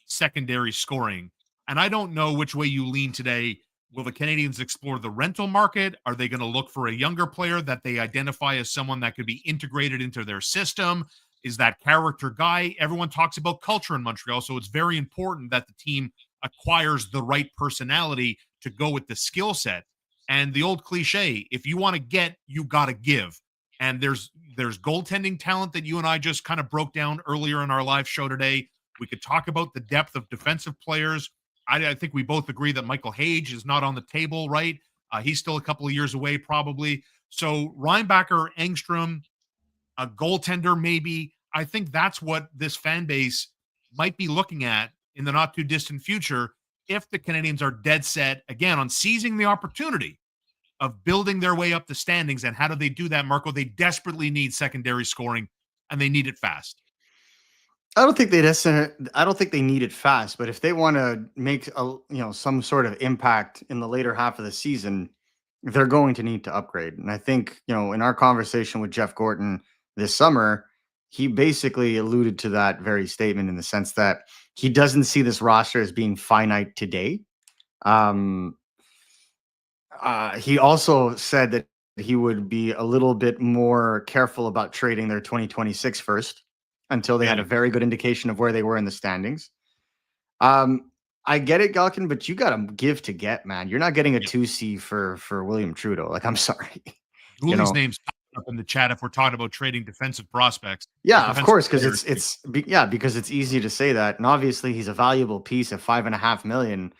secondary scoring, and I don't know which way you lean today, will the Canadiens explore the rental market? Are they going to look for a younger player that they identify as someone that could be integrated into their system? Is that character guy? Everyone talks about culture in Montreal, so it's very important that the team acquires the right personality to go with the skill set. And the old cliche, if you want to get, you got to give. And there's goaltending talent that you and I just kind of broke down earlier in our live show today. We could talk about the depth of defensive players. I think we both agree that Michael Hage is not on the table, right? He's still a couple of years away, probably. So Reinbacher, Engstrom, a goaltender, maybe. I think that's what this fan base might be looking at in the not too distant future if the Canadiens are dead set again on seizing the opportunity of building their way up the standings. And how do they do that, Marco? They desperately need secondary scoring, and they need it fast. I don't think they need it fast, but if they want to make some sort of impact in the later half of the season, they're going to need to upgrade. And I think, in our conversation with Jeff Gorton this summer, he basically alluded to that very statement in the sense that he doesn't see this roster as being finite today. He also said that he would be a little bit more careful about trading their 2026 first until they had a very good indication of where they were in the standings. I get it, Galkin, but you got to give to get, man. You're not getting a 2C for William Trudeau. Like, I'm sorry. Goolie's name's up in the chat if we're talking about trading defensive prospects. Yeah, of course, because because it's easy to say that, and obviously he's a valuable piece at $5.5 million.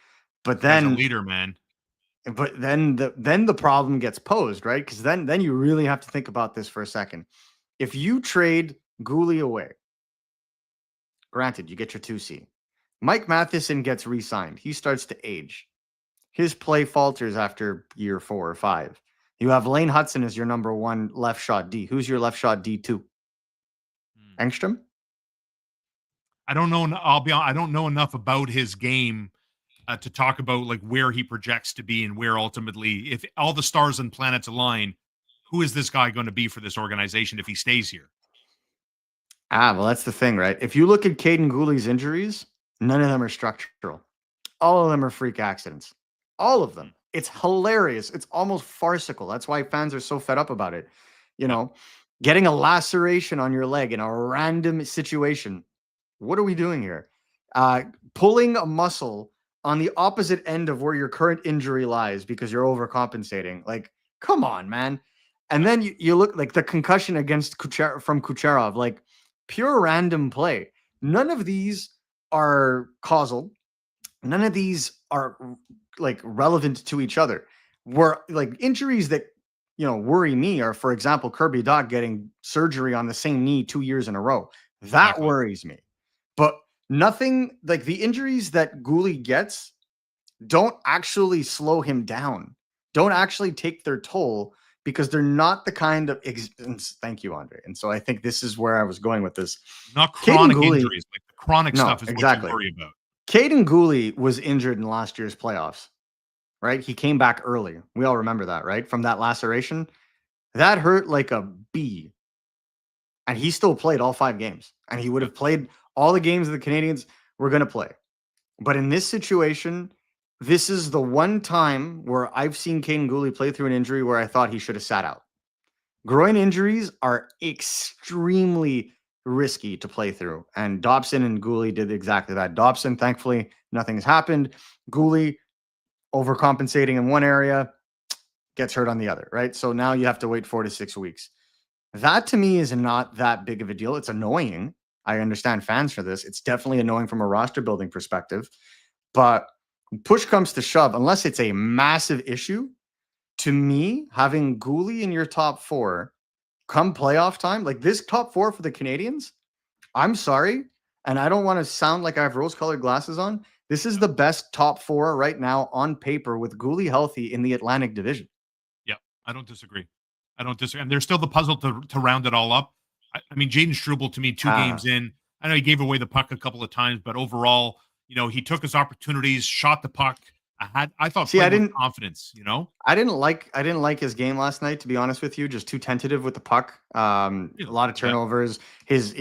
But then as a leader, man. But then the problem gets posed, right? Because then you really have to think about this for a second. If you trade Goulet away, granted, you get your 2C. Mike Matheson gets re-signed. He starts to age. His play falters after year 4 or 5. You have Lane Hudson as your number 1 left shot D. Who's your left shot D2? Engstrom? I don't know. I'll be honest, I don't know enough about his game to talk about like where he projects to be and where ultimately, if all the stars and planets align, who is this guy going to be for this organization if he stays here? Well, that's the thing, right? If you look at Caden Goulet's injuries, none of them are structural. All of them are freak accidents. All of them. It's hilarious. It's almost farcical. That's why fans are so fed up about it. Getting a laceration on your leg in a random situation. What are we doing here? Pulling a muscle on the opposite end of where your current injury lies because you're overcompensating. Like, come on, man. And then you look like the concussion against Kucherov, like pure random play. None of these are causal. None of these are like relevant to each other. Where like injuries that worry me are, for example, Kirby Dach getting surgery on the same knee 2 years in a row. That worries me. But nothing like the injuries that Goalie gets don't actually slow him down, don't actually take their toll because they're not the kind of thank you, Andre. And so I think this is where I was going with this. Not chronic Goalie, injuries. Like the chronic stuff is exactly what you worry about. Caden Goalie was injured in last year's playoffs, right? He came back early. We all remember that, right? From that laceration. That hurt like a bee. And he still played all 5 games. And he would have played all the games the Canadiens were going to play. But in this situation, this is the one time where I've seen Caden Goalie play through an injury where I thought he should have sat out. Groin injuries are extremely risky to play through. And Dobson and Goalie did exactly that. Dobson, thankfully, nothing has happened. Goalie, overcompensating in one area, gets hurt on the other, right? So now you have to wait 4 to 6 weeks. That to me is not that big of a deal. It's annoying. I understand fans for this. It's definitely annoying from a roster building perspective. But push comes to shove, unless it's a massive issue, to me, having Goalie in your top 4 come playoff time, like this top 4 for the Canadiens, I'm sorry, and I don't want to sound like I have rose-colored glasses on. This is the best top 4 right now on paper with Goalie healthy in the Atlantic Division. Yeah, I don't disagree. And there's still the puzzle to round it all up. I mean, Jaden Struble, to me, 2 games in, I know he gave away the puck a couple of times, but overall, he took his opportunities, shot the puck. I thought I didn't confidence, I didn't like his game last night, to be honest with you. Just too tentative with the puck. A lot of turnovers. His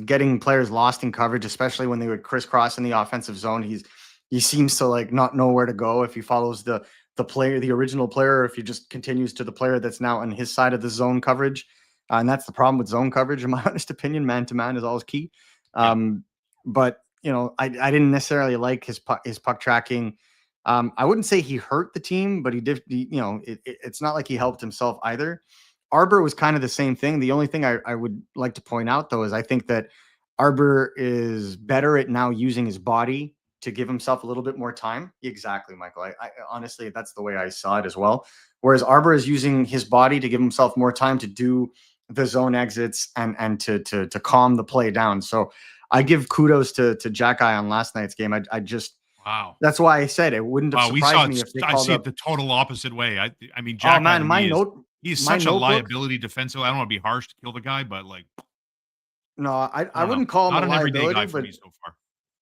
getting players lost in coverage, especially when they would crisscross in the offensive zone. He seems to like not know where to go if he follows the player, the original player, or if he just continues to the player that's now on his side of the zone coverage. And that's the problem with zone coverage, in my honest opinion. Man to man is always key. But I didn't necessarily like his puck tracking. I wouldn't say he hurt the team, but he did. It's not like he helped himself either. Arbor was kind of the same thing. The only thing I would like to point out, though, is I think that Arbor is better at now using his body to give himself a little bit more time. Exactly, Michael. I honestly, that's the way I saw it as well. Whereas Arbor is using his body to give himself more time to do the zone exits and to calm the play down. So I give kudos to Jackeye on last night's game. I just wow. That's why I said it wouldn't have surprised me if they called I see up it the total opposite way. I mean, Jackeye. Oh man, he's such a liability defensive. I don't want to be harsh to kill the guy, but like, no, I wouldn't call him not a an liability, everyday guy for but me so far.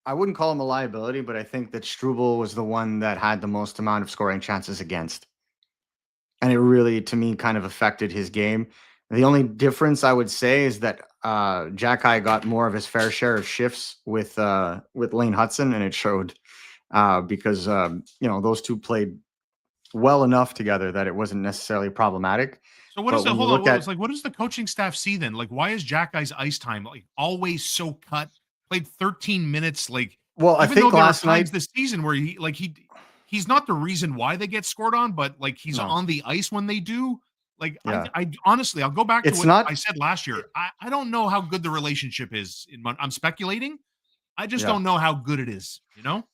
I wouldn't call him a liability, but I think that Struble was the one that had the most amount of scoring chances against. And it really, to me, kind of affected his game. The only difference I would say is that Jackeye got more of his fair share of shifts with Lane Hudson, and it showed because those two played well enough together that it wasn't necessarily problematic. So what is the what does the coaching staff see then? Like, why is Jackeye's ice time like always so cut? Played 13 minutes. Like, well, I think last night this season where he's not the reason why they get scored on, but like he's on the ice when they do. Like, I honestly, I'll go back to what I said last year. I don't know how good the relationship is. I'm speculating. I just don't know how good it is.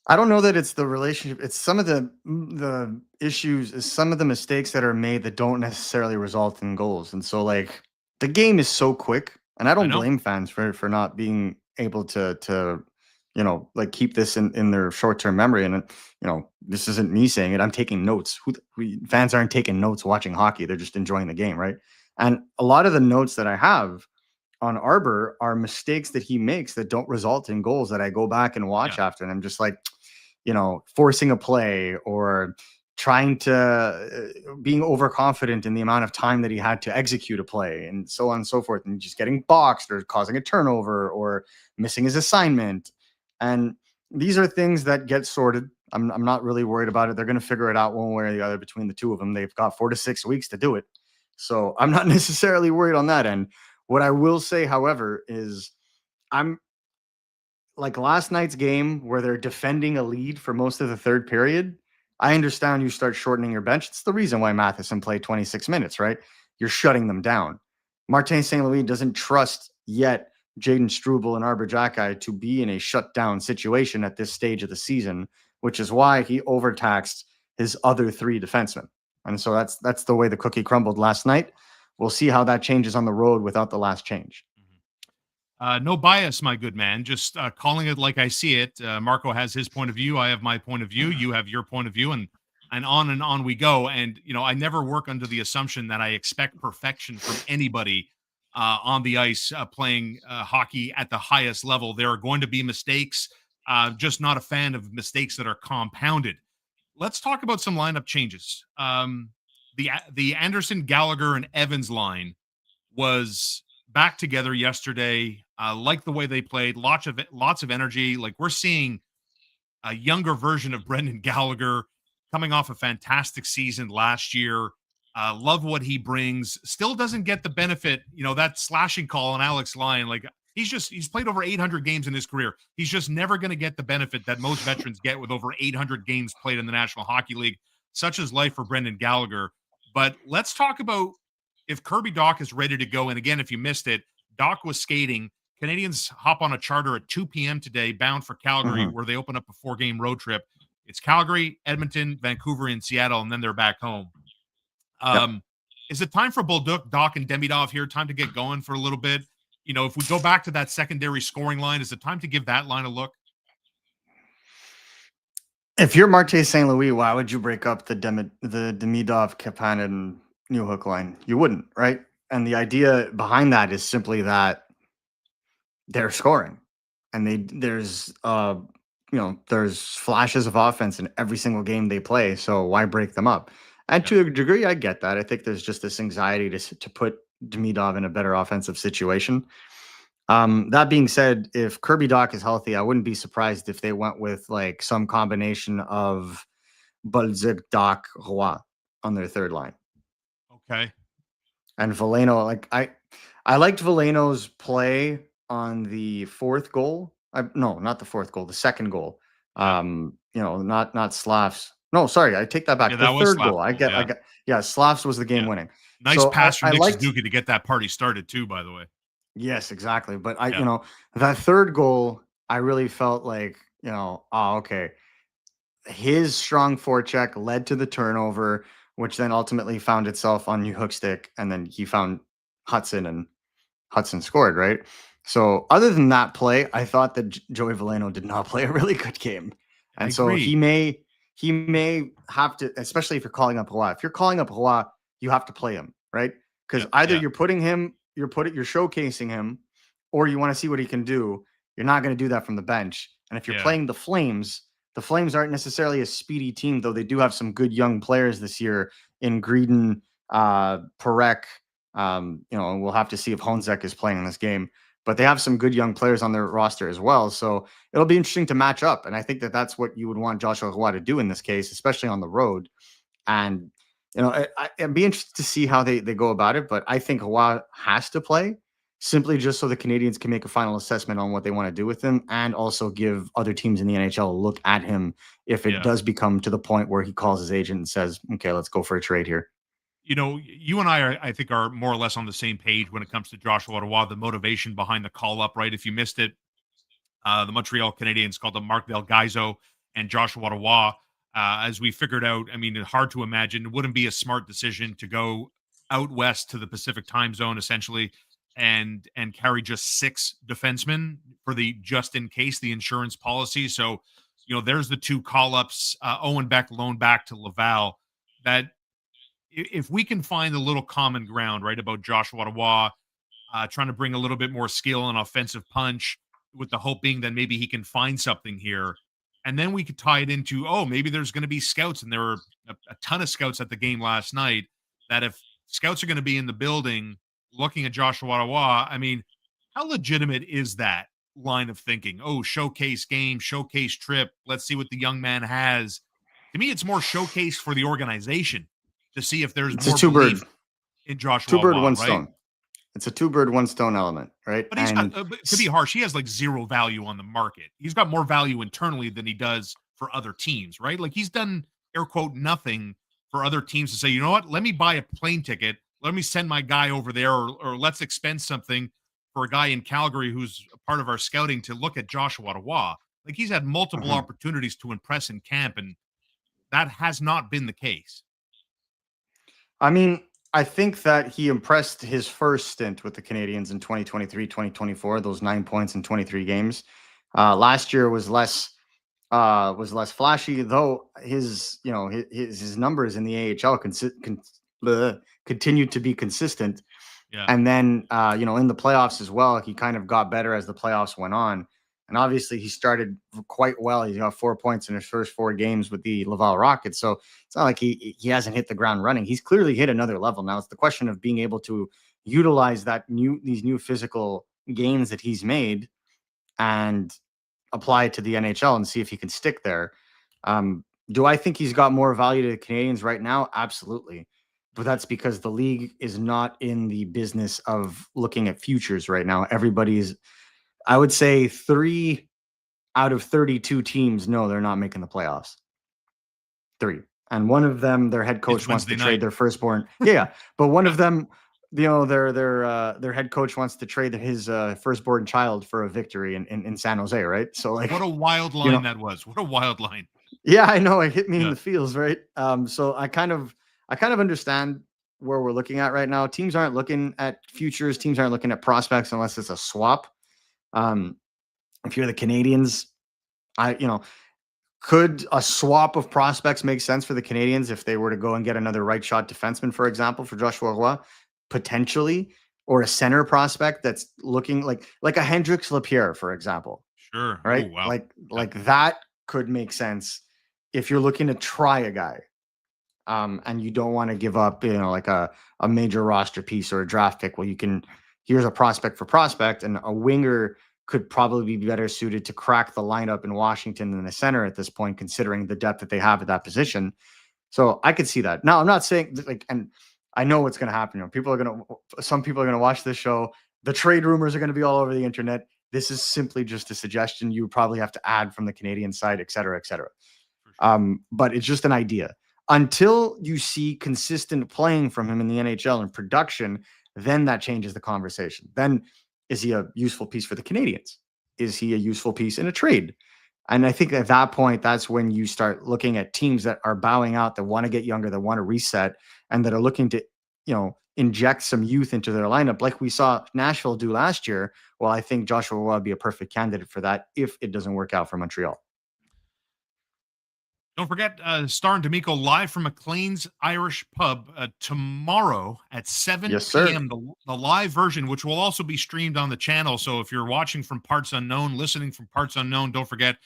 I don't know that it's the relationship. It's some of the issues, is some of the mistakes that are made that don't necessarily result in goals. And so, like, the game is so quick, and I don't blame fans for not being able to like keep this in their short-term memory. And this isn't me saying it. I'm taking notes. Fans aren't taking notes watching hockey. They're just enjoying the game, right? And a lot of the notes that I have on Arbor are mistakes that he makes that don't result in goals that I go back and watch after. And I'm just like, forcing a play or trying to being overconfident in the amount of time that he had to execute a play and so on and so forth. And just getting boxed or causing a turnover or missing his assignment. And these are things that get sorted. I'm not really worried about it. They're going to figure it out one way or the other between the two of them. They've got 4 to 6 weeks to do it. So I'm not necessarily worried on that end. What I will say, however, is I'm like last night's game where they're defending a lead for most of the third period. I understand you start shortening your bench. It's the reason why Matheson played 26 minutes, right? You're shutting them down. Martin St. Louis doesn't trust yet Jaden Struble and Arbor Jackeye to be in a shutdown situation at this stage of the season, which is why he overtaxed his other 3 defensemen. And so that's the way the cookie crumbled last night. We'll see how that changes on the road without the last change. No bias, my good man. Just calling it like I see it. Marco has his point of view. I have my point of view. You have your point of view, and on we go. And I never work under the assumption that I expect perfection from anybody on the ice playing hockey at the highest level. There are going to be mistakes. Just not a fan of mistakes that are compounded. Let's talk about some lineup changes. The Anderson, Gallagher, and Evans line was back together yesterday. Like the way they played, lots of energy. Like, we're seeing a younger version of Brendan Gallagher coming off a fantastic season last year. Love what he brings. Still doesn't get the benefit, that slashing call on Alex Lyon. Like, he's played over 800 games in his career. He's just never going to get the benefit that most veterans get with over 800 games played in the National Hockey League. Such is life for Brendan Gallagher. But let's talk about if Kirby Dach is ready to go. And again, if you missed it, Dach was skating. Canadians hop on a charter at 2 p.m. today, bound for Calgary, where they open up a 4-game road trip. It's Calgary, Edmonton, Vancouver, and Seattle, and then they're back home. Is it time for Bolduc, Dach, and Demidov here? Time to get going for a little bit? If we go back to that secondary scoring line, is it time to give that line a look? If you're Martin St. Louis, why would you break up the Demidov, Kapanen, Newhook line? You wouldn't, right? And the idea behind that is simply that they're scoring, and there's flashes of offense in every single game they play. So why break them up? And to a degree, I get that. I think there's just this anxiety to put Demidov in a better offensive situation. That being said, if Kirby Dach is healthy, I wouldn't be surprised if they went with like some combination of Bolduc, Dach, Roy on their third line. Okay. And Veleno, like I liked Veleno's play on the fourth goal. No, not the fourth goal, the second goal. Not Slav's. No, sorry, I take that back. Yeah, the that was third Slav goal. I get Slav's was the game winning. Nice pass from Nick Suzuki to get that party started too, by the way. Yes, exactly. But that third goal, I really felt like, okay. His strong forecheck led to the turnover, which then ultimately found itself on Newhook stick, and then he found Hudson, and Hudson scored, right? So other than that play, I thought that Joey Veleno did not play a really good game. And so he may have to, especially if you're calling up Roy. If you're calling up Roy, you have to play him, right? Because either you're showcasing him, or you want to see what he can do. You're not going to do that from the bench. And if you're playing the Flames aren't necessarily a speedy team, though they do have some good young players this year in Greedon, Parekh. We'll have to see if Honzek is playing in this game, but they have some good young players on their roster as well. So it'll be interesting to match up. And I think that that's what you would want Joshua Roy to do in this case, especially on the road. And, I'd be interested to see how they go about it, but I think Roy has to play simply just so the Canadians can make a final assessment on what they want to do with him, and also give other teams in the NHL a look at him if it does become to the point where he calls his agent and says, okay, let's go for a trade here. You and I think, are more or less on the same page when it comes to Joshua Roy, the motivation behind the call-up, right? If you missed it, the Montreal Canadiens called them Mark Del Gaizo and Joshua Roy. As we figured out, it's hard to imagine. It wouldn't be a smart decision to go out west to the Pacific time zone, essentially, and carry just 6 defensemen for the just in case, the insurance policy. So, there's the 2 call-ups. Owen Beck loaned back to Laval. That if we can find a little common ground, right, about Joshua Roy, trying to bring a little bit more skill and offensive punch, with the hope being that maybe he can find something here. And then we could tie it into, maybe there's going to be scouts, and there were a ton of scouts at the game last night, that if scouts are going to be in the building looking at Joshua Roy, how legitimate is that line of thinking? Showcase game, showcase trip. Let's see what the young man has. To me, it's more showcase for the organization to see if there's more belief in Joshua Roy, one right? stone. It's a 2-bird, 1-stone element, right? But he's to be harsh, he has like 0 value on the market. He's got more value internally than he does for other teams, right? Like, he's done, air quote, nothing for other teams to say, you know what, let me buy a plane ticket. Let me send my guy over there, or let's expense something for a guy in Calgary who's a part of our scouting to look at Joshua Roy. Like, he's had multiple opportunities to impress in camp, and that has not been the case. I think that he impressed his first stint with the Canadiens in 2023, 2024, those 9 points in 23 games. Last year was less flashy, though his numbers in the AHL continued to be consistent. Yeah. And then in the playoffs as well, he kind of got better as the playoffs went on. And obviously he started quite well. He got 4 points in his first 4 games with the Laval Rockets. So it's not like he hasn't hit the ground running. He's clearly hit another level. Now it's the question of being able to utilize these new physical gains that he's made and apply it to the NHL and see if he can stick there. Do I think he's got more value to the Canadiens right now? Absolutely. But that's because the league is not in the business of looking at futures right now. Everybody's, I would say 3 out of 32 teams know they're not making the playoffs. 3. And one of them, their head coach wants to trade their firstborn. Yeah. But one of them, their head coach wants to trade his firstborn child for a victory in San Jose, right? So like, what a wild line that was. What a wild line. Yeah, I know. It hit me in the feels, right? So I kind of understand where we're looking at right now. Teams aren't looking at futures. Teams aren't looking at prospects unless it's a swap. If you're the Canadiens, could a swap of prospects make sense for the Canadiens if they were to go and get another right shot defenseman, for example, for Joshua Roy, potentially, or a center prospect that's looking like a Hendrix Lapierre, for example. Sure. Right. Oh, wow. Like that could make sense if you're looking to try a guy. And you don't want to give up, like a major roster piece or a draft pick. Well, here's a prospect for prospect, and a winger could probably be better suited to crack the lineup in Washington than the center at this point, considering the depth that they have at that position. So I could see that. Now, I'm not saying and I know what's going to happen. Some people are going to watch this show. The trade rumors are going to be all over the internet. This is simply just a suggestion. You probably have to add from the Canadian side, et cetera, et cetera. Sure. But it's just an idea. Until you see consistent playing from him in the NHL and production, then that changes the conversation. Then is he a useful piece for the Canadiens? Is he a useful piece in a trade? And I think at that point, that's when you start looking at teams that are bowing out, that want to get younger, that want to reset, and that are looking to, inject some youth into their lineup, like we saw Nashville do last year. Well, I think Joshua Roy would be a perfect candidate for that if it doesn't work out for Montreal. Don't forget, Starr and D'Amico live from McLean's Irish Pub tomorrow at 7 p.m. The live version, which will also be streamed on the channel. So if you're watching from parts unknown, listening from parts unknown, don't forget,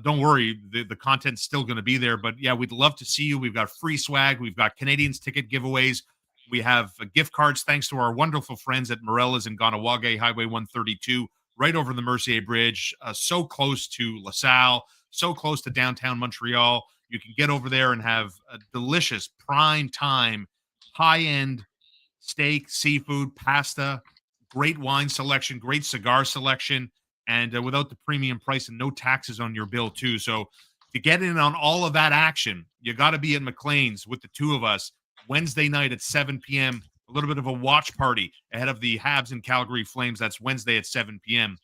don't worry, the content's still going to be there. But yeah, we'd love to see you. We've got free swag. We've got Canadiens ticket giveaways. We have gift cards thanks to our wonderful friends at Morella's and Ganawage, Highway 132, right over the Mercier Bridge, so close to LaSalle, so close to downtown Montreal. You can get over there and have a delicious prime time, high-end steak, seafood, pasta, great wine selection, great cigar selection, and without the premium price and no taxes on your bill too. So to get in on all of that action, you got to be at McLean's with the two of us Wednesday night at 7 p.m., a little bit of a watch party ahead of the Habs and Calgary Flames. That's Wednesday at 7 p.m.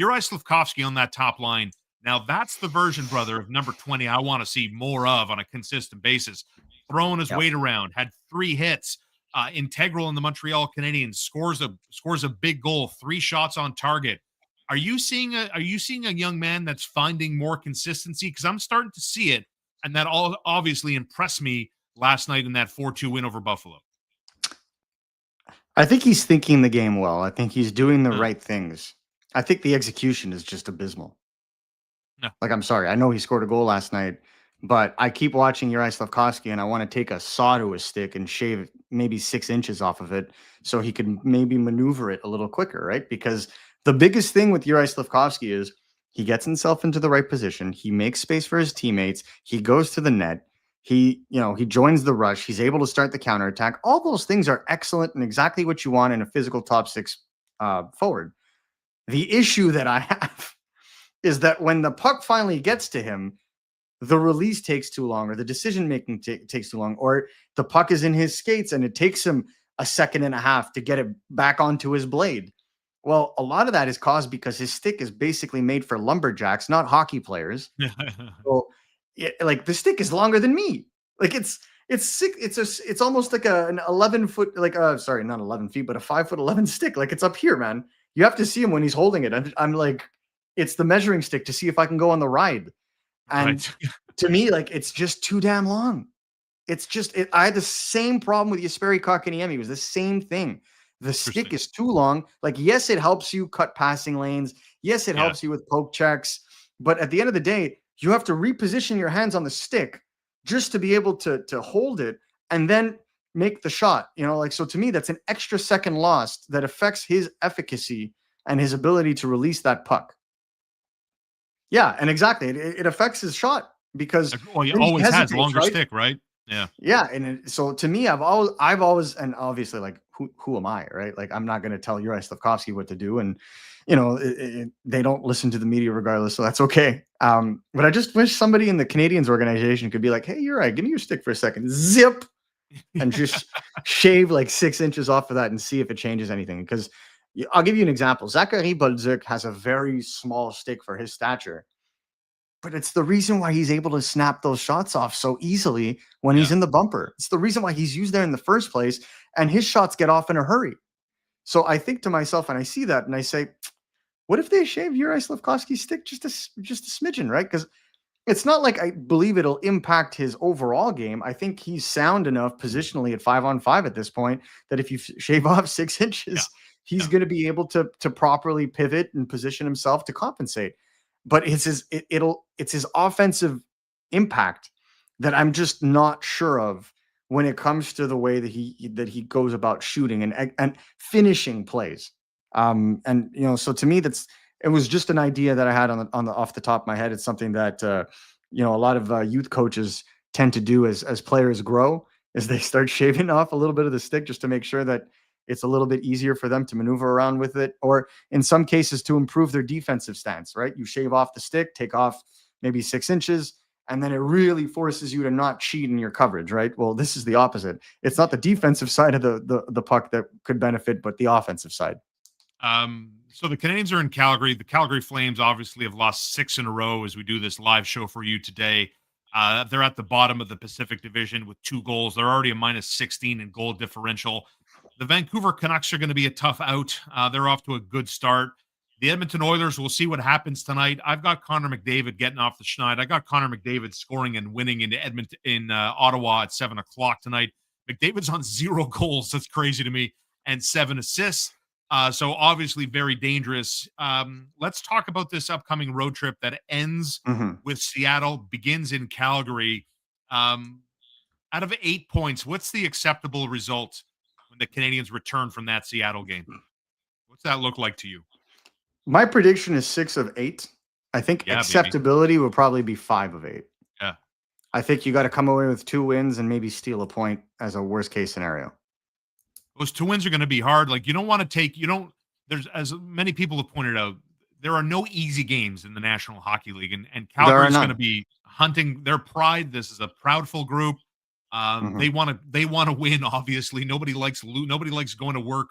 Juraj Slafkovský on that top line. Now, that's the version, brother, of number 20 I want to see more of on a consistent basis. Throwing his weight around, had 3 hits, integral in the Montreal Canadiens, scores a big goal, 3 shots on target. Are you seeing a young man that's finding more consistency? Because I'm starting to see it, and that all obviously impressed me last night in that 4-2 win over Buffalo. I think he's thinking the game well. I think he's doing the right things. I think the execution is just abysmal. No. Like, I'm sorry. I know he scored a goal last night, but I keep watching Juraj Slafkovský, and I want to take a saw to his stick and shave maybe 6 inches off of it so he can maybe maneuver it a little quicker, right? Because the biggest thing with Juraj Slafkovský is he gets himself into the right position. He makes space for his teammates. He goes to the net. He joins the rush. He's able to start the counterattack. All those things are excellent and exactly what you want in a physical top 6 forward. The issue that I have is that when the puck finally gets to him, the release takes too long, or the decision-making takes too long, or the puck is in his skates and it takes him a second and a half to get it back onto his blade. Well, a lot of that is caused because his stick is basically made for lumberjacks, not hockey players. So, like, the stick is longer than me. Like, It's almost like an 11-foot, sorry, not 11 feet, but a 5'11" stick. Like, it's up here, man. You have to see him when he's holding it. I'm like, it's the measuring stick to see if I can go on the ride. And Right. to me, like, it's just too damn long. I had the same problem with Jesperi Kotkaniemi. It was the same thing. The stick is too long. Like, yes, it helps you cut passing lanes. Yes, it helps you with poke checks. But at the end of the day, you have to reposition your hands on the stick just to be able to hold it and then make the shot. So to me, that's an extra second lost that affects his efficacy and his ability to release that puck. Yeah, and exactly. It affects his shot because he always has longer right? stick, right? Yeah, and so to me, I've always, and obviously, like, who am I, right? Like, I'm not going to tell Uri Slafkovský what to do, and they don't listen to the media regardless, so that's okay. But I just wish somebody in the Canadiens organization could be like, "Hey, Uri, give me your stick for a second, zip," and just shave like 6 inches off of that and see if it changes anything. Because I'll give you an example. Zachary Bolduc has a very small stick for his stature. But it's the reason why he's able to snap those shots off so easily when he's in the bumper. It's the reason why he's used there in the first place, and his shots get off in a hurry. So I think to myself, and I see that, and I say, what if they shave Uri Slafkovsky's stick just a smidgen, right? Because it's not like I believe it'll impact his overall game. I think he's sound enough positionally at 5-on-5 at this point that if you shave off 6 inches, he's going to be able to properly pivot and position himself to compensate. But it's his offensive impact that I'm just not sure of when it comes to the way that he goes about shooting and finishing plays. So to me, it was just an idea that I had on the off the top of my head. It's something that a lot of youth coaches tend to do as players grow, is they start shaving off a little bit of the stick just to make sure that it's a little bit easier for them to maneuver around with it, or in some cases to improve their defensive stance, right? You shave off the stick, take off maybe 6 inches, and then it really forces you to not cheat in your coverage, right? Well, this is the opposite. It's not the defensive side of the puck that could benefit, but the offensive side. So the Canadiens are in Calgary. The Calgary Flames obviously have lost 6 in a row as we do this live show for you today. They're at the bottom of the Pacific Division with 2 goals. They're already a minus 16 in goal differential. The Vancouver Canucks are going to be a tough out. They're off to a good start. The Edmonton Oilers, we'll see what happens tonight. I've got Connor McDavid getting off the schneid. I got Connor McDavid scoring and winning in Ottawa at 7:00 tonight. McDavid's on 0 goals. That's crazy to me. And 7 assists. So obviously very dangerous. Let's talk about this upcoming road trip that ends with Seattle, begins in Calgary. Out of 8 points, what's the acceptable result when the Canadiens return from that Seattle game? What's that look like to you? My prediction is 6 of 8. I think acceptability will probably be 5 of 8. Yeah. I think you got to come away with 2 wins and maybe steal a point as a worst case scenario. Those 2 wins are going to be hard. Like, you don't want to there's, as many people have pointed out, there are no easy games in the National Hockey League, and Calgary's going to be hunting their pride. This is a proudful group. They want to win. Obviously, nobody likes going to work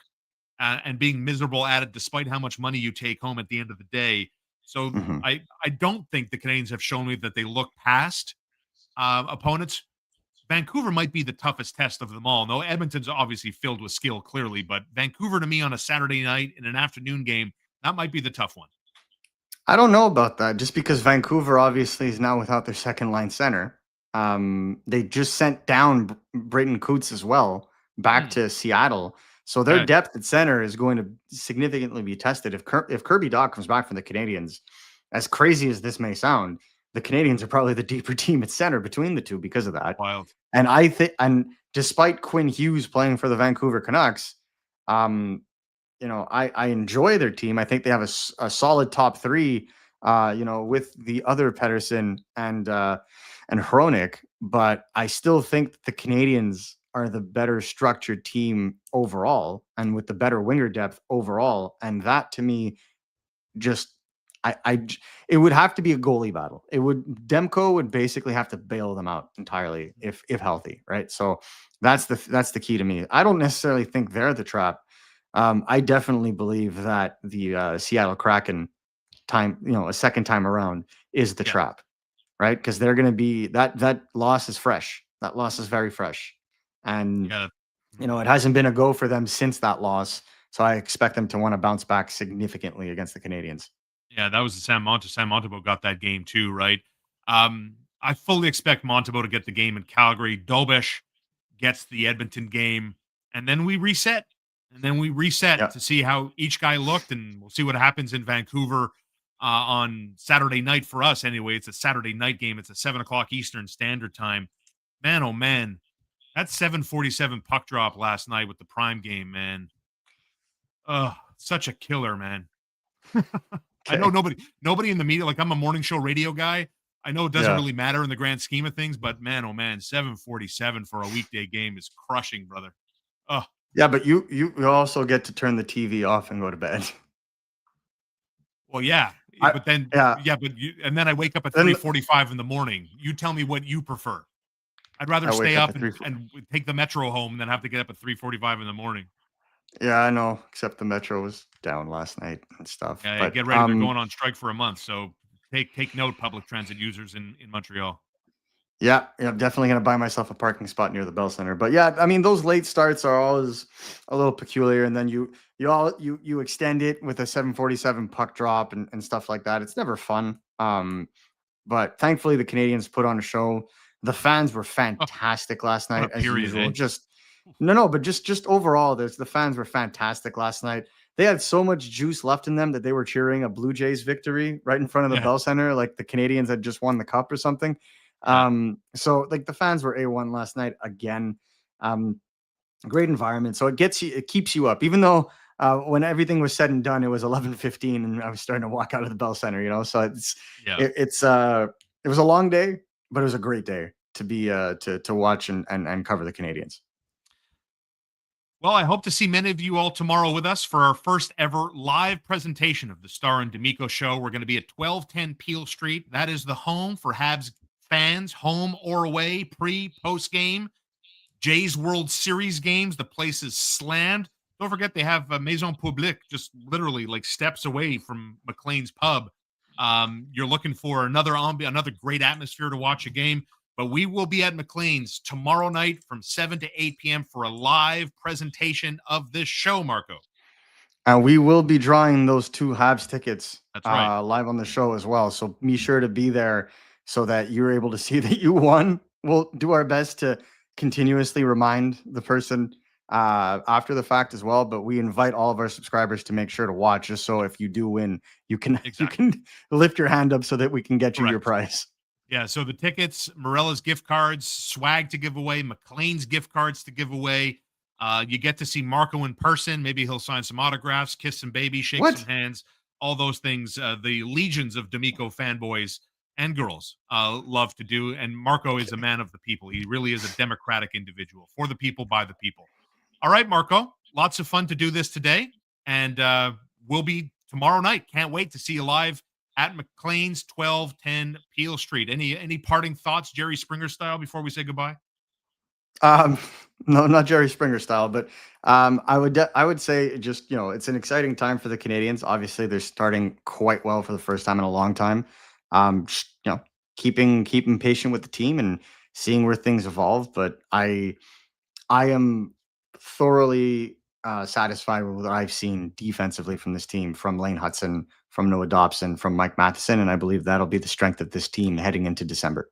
and being miserable at it, despite how much money you take home at the end of the day. So I don't think the Canadiens have shown me that they look past opponents. Vancouver might be the toughest test of them all. No, Edmonton's obviously filled with skill, clearly, but Vancouver to me on a Saturday night in an afternoon game, that might be the tough one. I don't know about that, just because Vancouver obviously is now without their second line center. They just sent down Brayden Coots as well back to Seattle. So their depth at center is going to significantly be tested. If Kirby Dach comes back from the Canadiens, as crazy as this may sound, the Canadiens are probably the deeper team at center between the two because of that. Wild. And I think, and despite Quinn Hughes playing for the Vancouver Canucks, I enjoy their team. I think they have a solid top 3, with the other Pettersson and Hronik, but I still think the Canadiens are the better structured team overall and with the better winger depth overall. And that to me, just, it would have to be a goalie battle. Demko would basically have to bail them out entirely if healthy, right? So that's the key to me. I don't necessarily think they're the trap. I definitely believe that the Seattle Kraken a second time around is the trap, right? Because they're going to be that loss is fresh. That loss is very fresh. And, Yeah. it hasn't been a go for them since that loss. So I expect them to want to bounce back significantly against the Canadiens. Yeah, that was the Sam Montembeault got that game too, right? I fully expect Montembeault to get the game in Calgary. Dobes gets the Edmonton game, and then we reset. And then we reset Yeah. to see how each guy looked, and we'll see what happens in Vancouver on Saturday night for us. Anyway, it's a Saturday night game. It's a 7:00 Eastern Standard Time. Man, oh man, that 7:47 puck drop last night with the Prime game, man. Such a killer, man. I know nobody in the media, like I'm a morning show radio guy. I know it doesn't really matter in the grand scheme of things, but man, oh man, 7:47 for a weekday game is crushing, brother. Oh, Yeah, but you also get to turn the TV off and go to bed. well, yeah, but then and then I wake up at 3:45 in the morning. You tell me what you prefer. I'd rather stay up and take the metro home than have to get up at 3:45 in the morning. Yeah, I know. Except the metro was down last night and stuff. Yeah, But get ready. They're going on strike for a month, so take note, public transit users in Montreal. Yeah, I'm definitely gonna buy myself a parking spot near the Bell Center. But yeah, I mean those late starts are always a little peculiar, and then you extend it with a 7:47 puck drop and stuff like that. It's never fun. But thankfully the Canadiens put on a show. The fans were fantastic last night, as usual. But just overall, the fans were fantastic last night. They had so much juice left in them that they were cheering a Blue Jays victory right in front of the Bell Center, like the Canadiens had just won the cup or something. So like the fans were A1 last night again. Great environment. So it keeps you up, even though when everything was said and done, it was 11:15 and I was starting to walk out of the Bell Center, so it was a long day, but it was a great day to be to watch and cover the Canadiens. Well, I hope to see many of you all tomorrow with us for our first ever live presentation of the Starr and D'Amico show. We're going to be at 1210 Peel Street. That is the home for Habs fans, home or away, post game, Jays World Series games. The place is slammed. Don't forget they have Maison Publique just literally like steps away from McLean's Pub. You're looking for another great atmosphere to watch a game. But we will be at McLean's tomorrow night from 7 to 8 p.m. for a live presentation of this show, Marco. And we will be drawing those 2 Habs tickets live on the show as well. So be sure to be there so that you're able to see that you won. We'll do our best to continuously remind the person after the fact as well. But we invite all of our subscribers to make sure to watch, just so if you do win, you can lift your hand up so that we can get you your prize. Yeah, so the tickets, Morella's gift cards, swag to give away, McLean's gift cards to give away. You get to see Marco in person. Maybe he'll sign some autographs, kiss some babies, shake some hands, all those things. The legions of D'Amico fanboys and girls love to do. And Marco is a man of the people. He really is a democratic individual. For the people, by the people. All right, Marco, lots of fun to do this today. And we'll be tomorrow night. Can't wait to see you live at McLean's, 1210 Peel Street. Any parting thoughts, Jerry Springer style, before we say goodbye? No, not Jerry Springer style, but I would say just, it's an exciting time for the Canadiens. Obviously, they're starting quite well for the first time in a long time. Keeping patient with the team and seeing where things evolve. But I am thoroughly satisfied with what I've seen defensively from this team, from Lane Hutson, from Noah Dobson, from Mike Matheson, and I believe that'll be the strength of this team heading into December.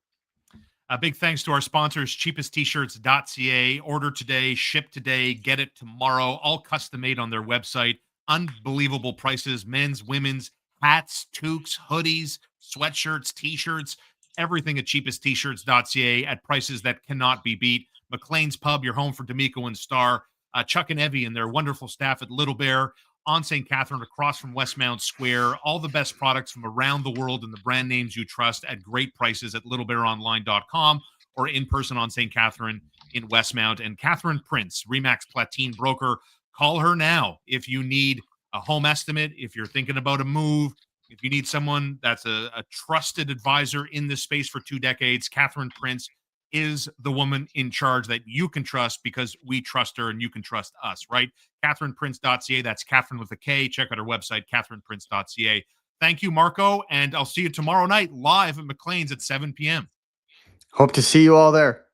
A big thanks to our sponsors, cheapesttshirts.ca. Order today, ship today, get it tomorrow. All custom made on their website. Unbelievable prices, men's, women's, hats, toques, hoodies, sweatshirts, t-shirts, everything at cheapesttshirts.ca at prices that cannot be beat. McLean's Pub, your home for D'Amico and Starr. Chuck and Evie and their wonderful staff at Little Bear on St. Catherine, across from Westmount Square. All the best products from around the world and the brand names you trust at great prices at littlebearonline.com or in person on St. Catherine in Westmount. And Catherine Prince, Remax Platine broker. Call her now if you need a home estimate, if you're thinking about a move, if you need someone that's a trusted advisor in this space for 2 decades. Catherine Prince is the woman in charge that you can trust, because we trust her and you can trust us, right? CatherinePrince.ca. That's Catherine with a K. Check out her website, CatherinePrince.ca. Thank you, Marco, and I'll see you tomorrow night live at McLean's at 7 p.m. Hope to see you all there.